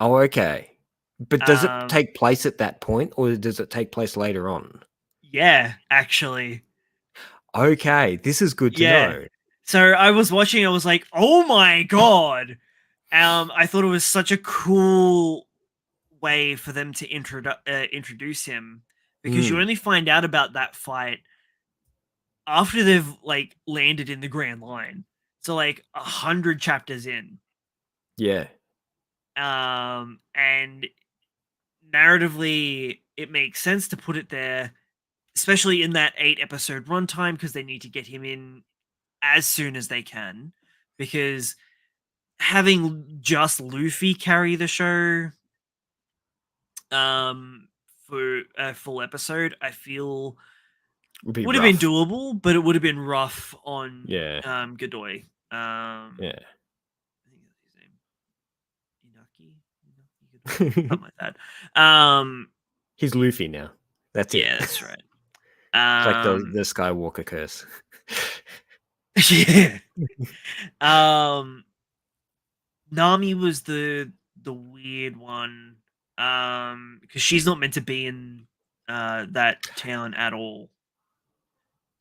Oh, okay. But does it Um, take place at that point or does it take place later on? yeah, actually, Okay, this is good to yeah. know. So I was watching, I was like, oh my god. I thought it was such a cool way for them to introduce him, because you Mm, only find out about that fight after they've like landed in the Grand Line. So like 100 chapters in. yeah. And narratively it makes sense to put it there, especially in that 8 episode runtime, because they need to get him in as soon as they can. Because having just Luffy carry the show for a full episode, I feel Would be would have been rough. doable, but it would have been rough on Yeah. Godoy. Yeah. I think that's his name. Inaki Godoy? Something like that. He's Luffy now. That's it. Yeah, that's right. It's like the Um, Skywalker curse. yeah. Um, Nami was the weird one. Because she's not meant to be in that town at all.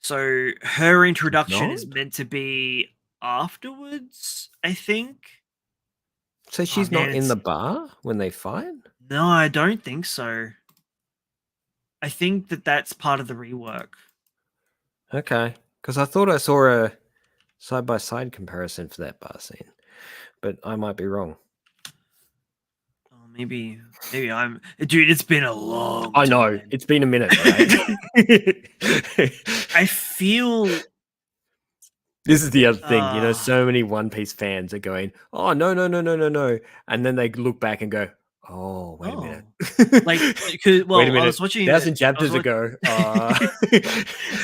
So her introduction Not? is meant to be afterwards, I think. So Oh she's man, not in it's the bar when they fight? no, I don't think so. I think that that's part of the rework. Okay, because I thought I saw a side-by-side comparison for that bar scene, but I might be wrong. Oh, maybe I'm dude. It's been a long I know time. it's been a minute, right? I feel. This is the other thing, so many One Piece fans are going, "Oh, no, no, no, no, no, no," and then they look back and go, "Oh, wait a minute, Oh, like, wait a well, I minute, was watching it. 1,000 chapters ago."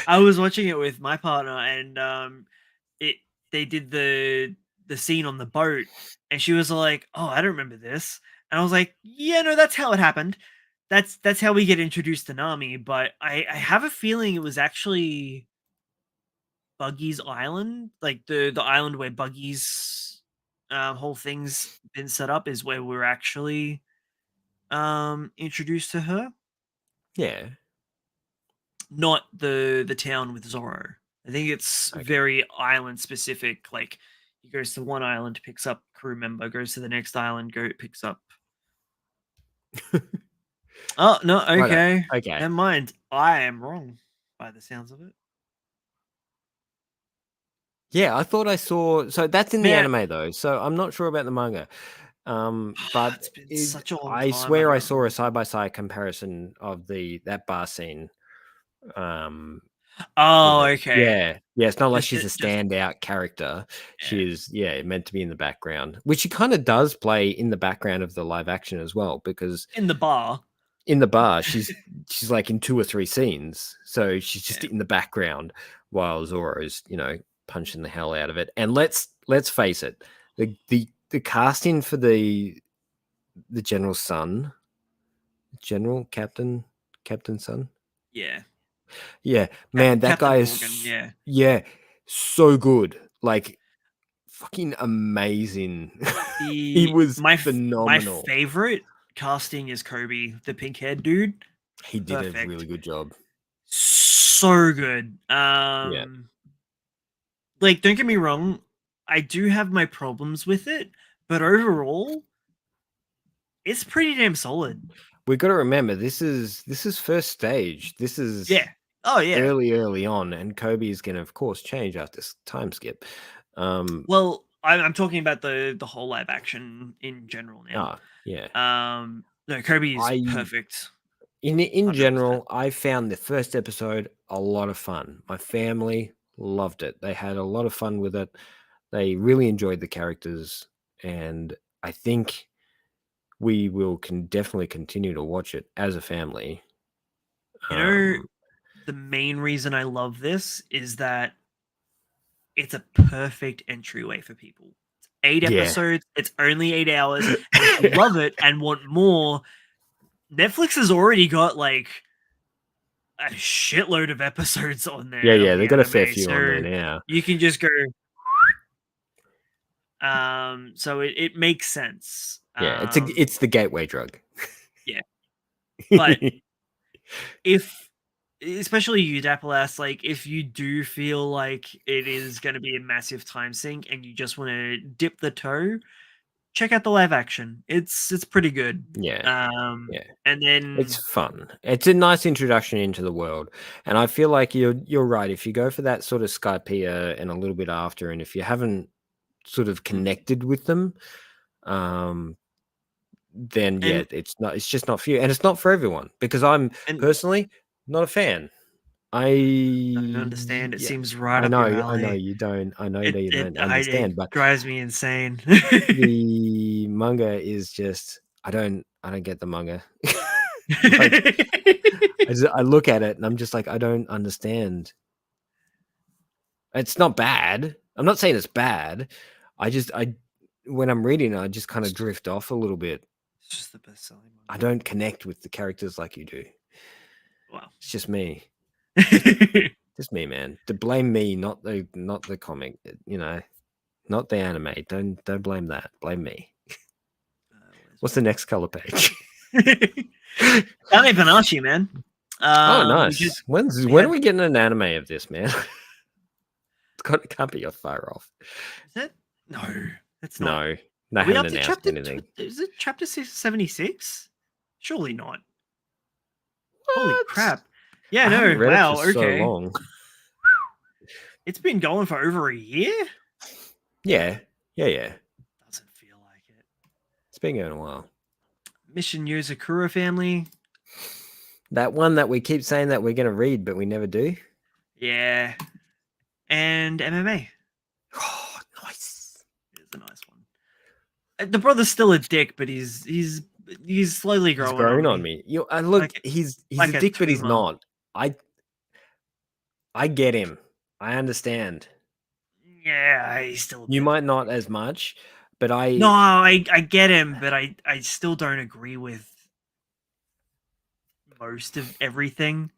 I was watching it with my partner, and it they did the scene on the boat, and she was like, "Oh, I don't remember this," and I was like, "Yeah, no, that's how it happened. That's how we get introduced to Nami." But I have a feeling it was actually Buggy's Island, like the island where Buggy's whole thing's been set up, is where we're actually introduced to her, Yeah. not the town with Zorro. I think it's Okay. very island specific. Like he goes to one island, picks up crew member, goes to the next island, picks up. Oh no, Righto. okay, Okay. never mind. I am wrong by the sounds of it. Yeah, I thought I saw. So that's in the Man, anime though. So I'm not sure about the manga. But it's been such a long I time. I swear I don't saw a remember. side by side comparison of that bar scene. With Oh, it. okay. Yeah. Yeah, it's not like she's a Just standout character. yeah. She is, yeah, meant to be in the background, which she kinda does play in the background of the live action as well, because In the bar. in the bar, she's, like, in 2 or 3 scenes, so she's just Yeah. in the background while Zoro's, punching the hell out of it, and let's face it, the casting for the general's son, captain's son? Yeah. Yeah, man, that Captain guy Morgan, is yeah. yeah, so good. Like, fucking amazing. He The was my phenomenal. favorite casting is Kobe, the pink-haired dude. He did a really Perfect. good job. So good. Yeah. Like, don't get me wrong, I do have my problems with it, but overall, it's pretty damn solid. We gotta remember, this is first stage. This is Yeah. Oh, yeah. early on, and Kobe is gonna, of course, change after this time skip. Um, Well, I'm talking about the whole live action in general now. yeah. No, Kobe is I perfect. in 100%. general, I found the first episode a lot of fun. My family loved it. They had a lot of fun with it. They really enjoyed the characters, and I think we will can definitely continue to watch it as a family. You know, Um, the main reason I love this is that it's a perfect entryway for people. It's 8 yeah, episodes, it's only 8 hours, and if you love it and want more, Netflix has already got, like, a shitload of episodes on yeah, there of yeah. the They got a fair anime, few on there so now. you can just go, so it makes sense. Yeah, it's the gateway drug. Yeah, but if especially you, Dappalass, like, if you do feel like it is gonna be a massive time sink and you just wanna dip the toe, check out the live action. It's pretty good. Yeah, yeah. And It's then fun. It's a nice introduction into the world, and I feel like you're right. If you go for that sort of Skypea and a little bit after, and if you haven't sort of mhm, connected with them, um, then yeah, and it's just not for you, and it's not for everyone because I'm and personally not a fan. I I don't understand. It yeah, seems right up your I know alley. you don't. I know that you It don't it understand, but drives me insane. the manga is just I don't get the manga. Like I look at it and I'm just like I don't understand. It's not bad. I'm not saying it's bad. I when I'm reading, I just kind of It's drift off a little bit. just the best selling I manga. don't connect with the characters like you do. Wow. It's just me. Just me, man. To blame me, not the comic. Not the anime. Don't blame that. Blame me. Always What's the next color page? blame. Anime Panache, man. Oh, We just nice. we When are had we getting an anime of this, man? It can't be far off. is it? No, it's not. No, they Are we haven't up to announced chapter anything. is it chapter 76? Surely not. Holy What? crap. Yeah, I haven't no. read it for Wow, so okay. long. It's been going for over a year. Yeah. Yeah. Doesn't feel like it. It's been going a while. Mission Yozakura family. That one that we keep saying that we're going to read, but we never do. Yeah. And MMA. Oh, nice. It's a nice one. The brother's still a dick, but he's slowly He's growing grown on on me. me. Look, Like he's like a a dick, but he's tumor. not. I get him. I understand. Yeah, he's still a You bit of might a not dick. as much, but No, I get him, but I still don't agree with most of everything.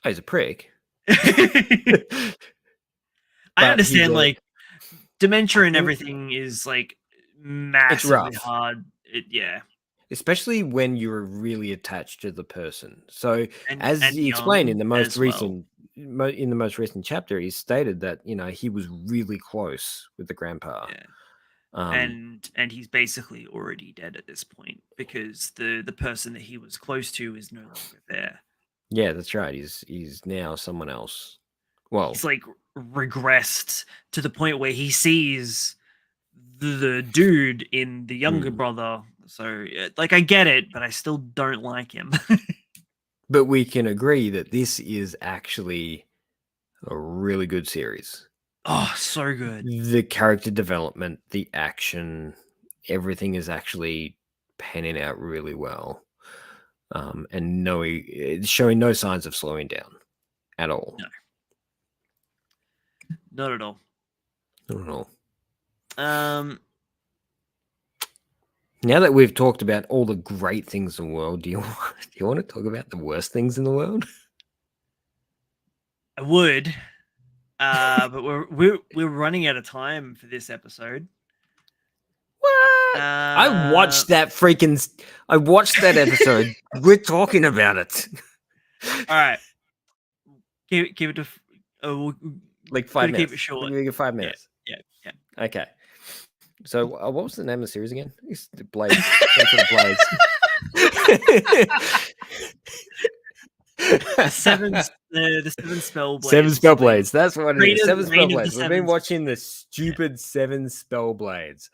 oh, he's a prick. I But understand, like I dementia and think everything is like it's massively rough, hard. Yeah, especially when you're really attached to the person. So, as and he explained young as well. in the most recent chapter, he stated that he was really close with the grandpa. Yeah, Um, and he's basically already dead at this point because the person that he was close to is no longer there. yeah, that's right. He's now someone else. Well, He's like regressed to the point where he sees the dude in the younger hmm. brother. So, like, I get it, but I still don't like him. But we can agree that this is actually a really good series. Oh, so good. The character development, the action, everything is actually panning out really well. And it's showing no signs of slowing down at all. No, not at all. Not at all. Um, Now that we've talked about all the great things in the world, do you want to talk about the worst things in the world? I would, but we're running out of time for this episode. What? I Uh, watched that I watched that episode. We're talking about it. all right, keep it to. We're Like gonna 5 keep it minutes. short. We get 5 Yeah, minutes. yeah, yeah. Okay. So what was the name of the series again? It's the Blades. Some sort of Blades. The seven spell Seven blades. spell Like, blades. That's what it is. Seven spell reign of the blades. We've been seven. watching the Yeah. stupid seven spell blades.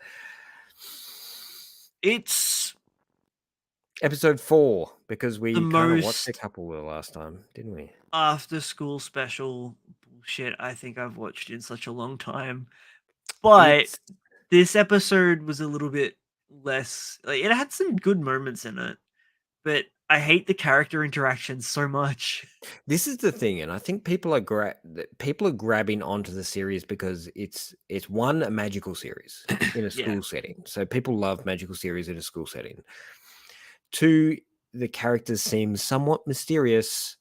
It's Episode 4, because the we kind of watched a most couple the last time, didn't we? after school special bullshit I think I've watched in such a long time. But It's this episode was a little bit less, like, it had some good moments in it, but I hate the character interactions so much. This is the thing, and I think people are grabbing onto the series because it's one, a magical series in a Yeah. school setting. So people love magical series in a school setting. Two, the characters seem somewhat mysterious,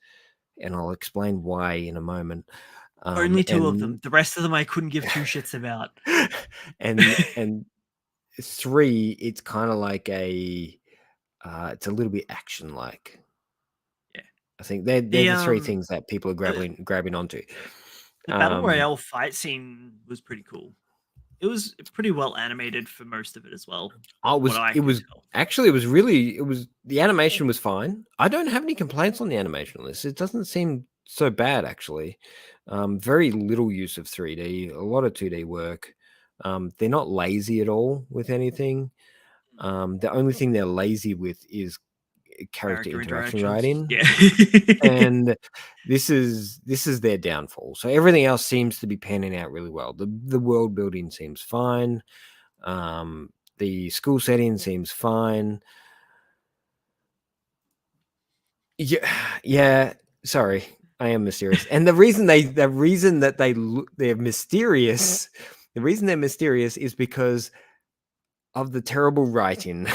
and I'll explain why in a moment. Only two of them. And The rest of them I couldn't give two shits about. and three, it's kind of like it's a little bit action like. Yeah. I think they're the three things that people are grabbing onto. The battle royale fight scene was pretty cool. It was pretty well animated for most of it as well. What I It could was tell. actually the animation was fine. I don't have any complaints on the animation on this. It doesn't seem so bad actually. Very little use of 3D, a lot of 2D work. They're not lazy at all with anything. The only thing they're lazy with is character interaction Interactions. writing. Yeah. And this is their downfall. So everything else seems to be panning out really well. The world building seems fine. The school setting seems fine. Yeah. Sorry, I am mysterious. And the reason that they're mysterious, the reason they're mysterious is because of the terrible writing.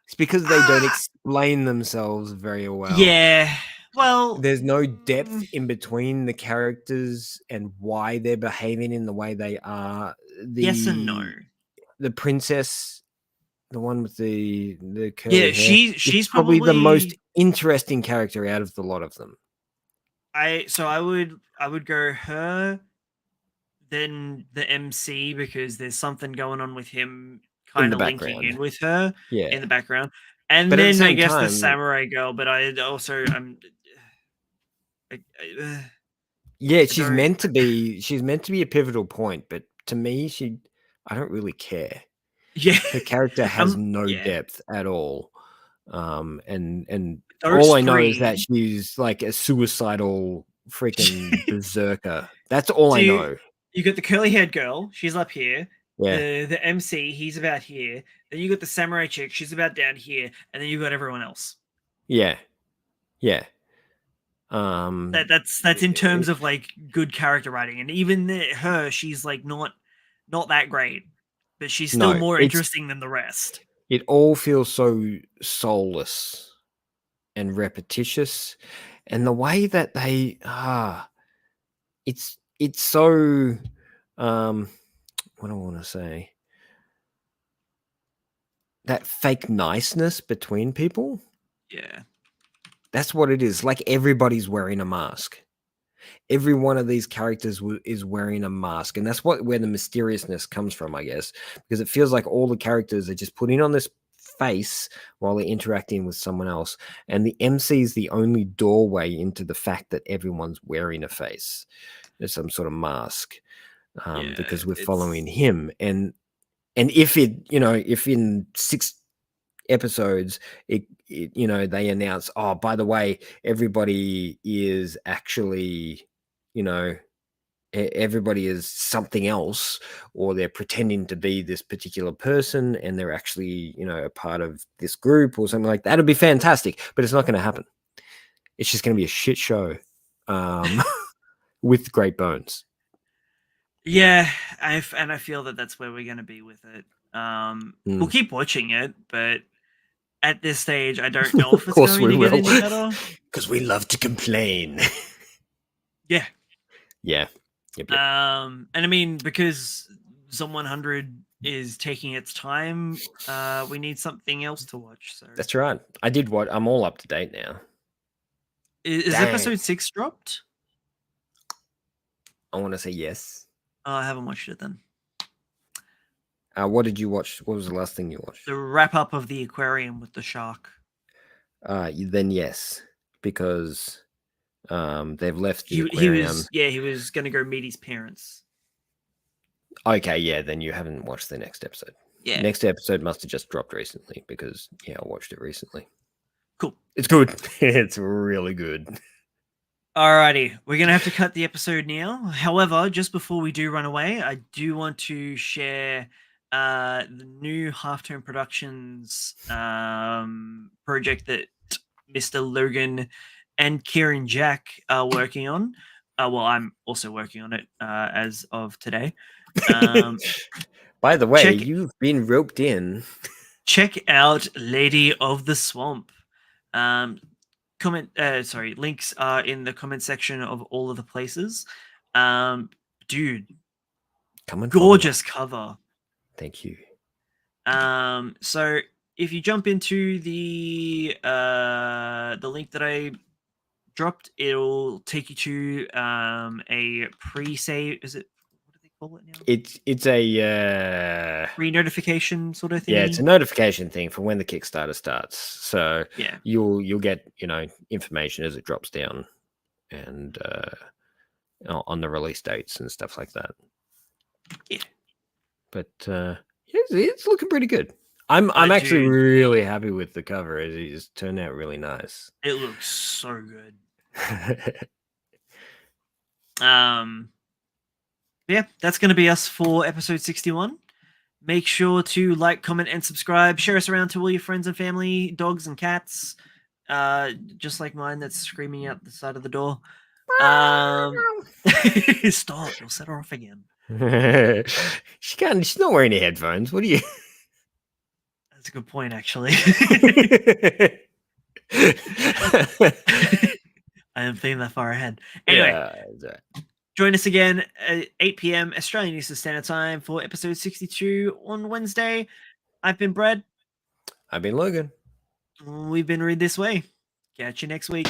It's because they don't explain themselves very well. Yeah. Well, There's no depth in between the characters and why they're behaving in the way they are. Yes and no. The princess, the one with the curly Yeah, hair, she's is probably the most probably interesting character out of the lot of them. I would go her, then the MC, because there's something going on with him In kind the of linking background. in with her Yeah. in the background. And But at the then I same guess the time, samurai girl, but I also I'm I, Yeah, I don't. she's meant to be a pivotal point, but to me, I don't really care. Yeah. Her character has no Yeah. depth at all. And Those all I know is that three. she's like a suicidal freaking berserker. That's all So I know. you got the curly haired girl, she's up here. Yeah. The MC, he's about here. Then you got the samurai chick, she's about down here, and then you got everyone else. Yeah. Yeah. That's in terms of like good character writing, and even her, she's like not that great, but she's still no, more interesting than the rest. it all feels so soulless and repetitious, and the way that it's so what do I want to say, that fake niceness between people. Yeah, That's what it is. Like everybody's wearing a mask. Every one of these characters is wearing a mask, and that's where the mysteriousness comes from, I guess, because it feels like all the characters are just putting on this face while they're interacting with someone else, and the MC is the only doorway into the fact that everyone's wearing a face. There's some sort of mask, yeah, because we're following it's him, and if if in 6 episodes they announce, oh, by the way, everybody is actually, everybody is something else, or they're pretending to be this particular person and they're actually a part of this group or something like that. It'd be fantastic, but it's not going to happen. It's just going to be a shit show, with great bones. yeah. I feel that that's where we're gonna be with it. We'll Mm. keep watching it, but at this stage, I don't know if Of it's course going we to get will, any better. because we love to complain. Yeah. Yeah. Yep. And I mean, because Zone 100 is taking its time, we need something else to watch. So That's right. I did what I'm all up to date now. is Dang. episode 6 dropped? I want to say yes. Oh, I haven't watched it then. What did you watch? What was the last thing you watched? The wrap up of the aquarium with the shark. Then yes, because they've left the He aquarium. was he was gonna go meet his parents. Okay, yeah, then you haven't watched the next episode. Yeah. Next episode must have just dropped recently, because I watched it recently. Cool. It's good. It's really good. Alrighty, we're gonna have to cut the episode now. However, just before we do run away, I do want to share the new Halftone Productions project that Mr. Logan and Kieran Jack are working on. Well, I'm also working on it as of today. By the way, check you've been roped in. check out Lady of the Swamp. Links are in the comment section of all of the places. Dude, Come and gorgeous cover. Thank you. So if you jump into the link that I dropped, it'll take you to a pre-save. Is it, what do they call it now? It's a Pre-notification sort of thing. yeah, it's a notification thing for when the Kickstarter starts. So Yeah, you'll get information as it drops down, and on the release dates and stuff like that. yeah. But it's looking pretty good. I'm actually Dude, really happy with the cover. It's turned out really nice. it looks so good. Yeah, that's going to be us for episode 61. Make sure to like, comment, and subscribe. Share us around to all your friends and family, dogs and cats, just like mine that's screaming out the side of the door. Stop! You'll set her off again. She can't. She's not wearing any headphones. What are you? That's a good point, actually. I am thinking that far ahead. Anyway, join us again at 8 p.m. Australian Eastern Standard Time for episode 62 on Wednesday. I've been Brad. I've been Logan. We've been Read This Way. Catch you next week.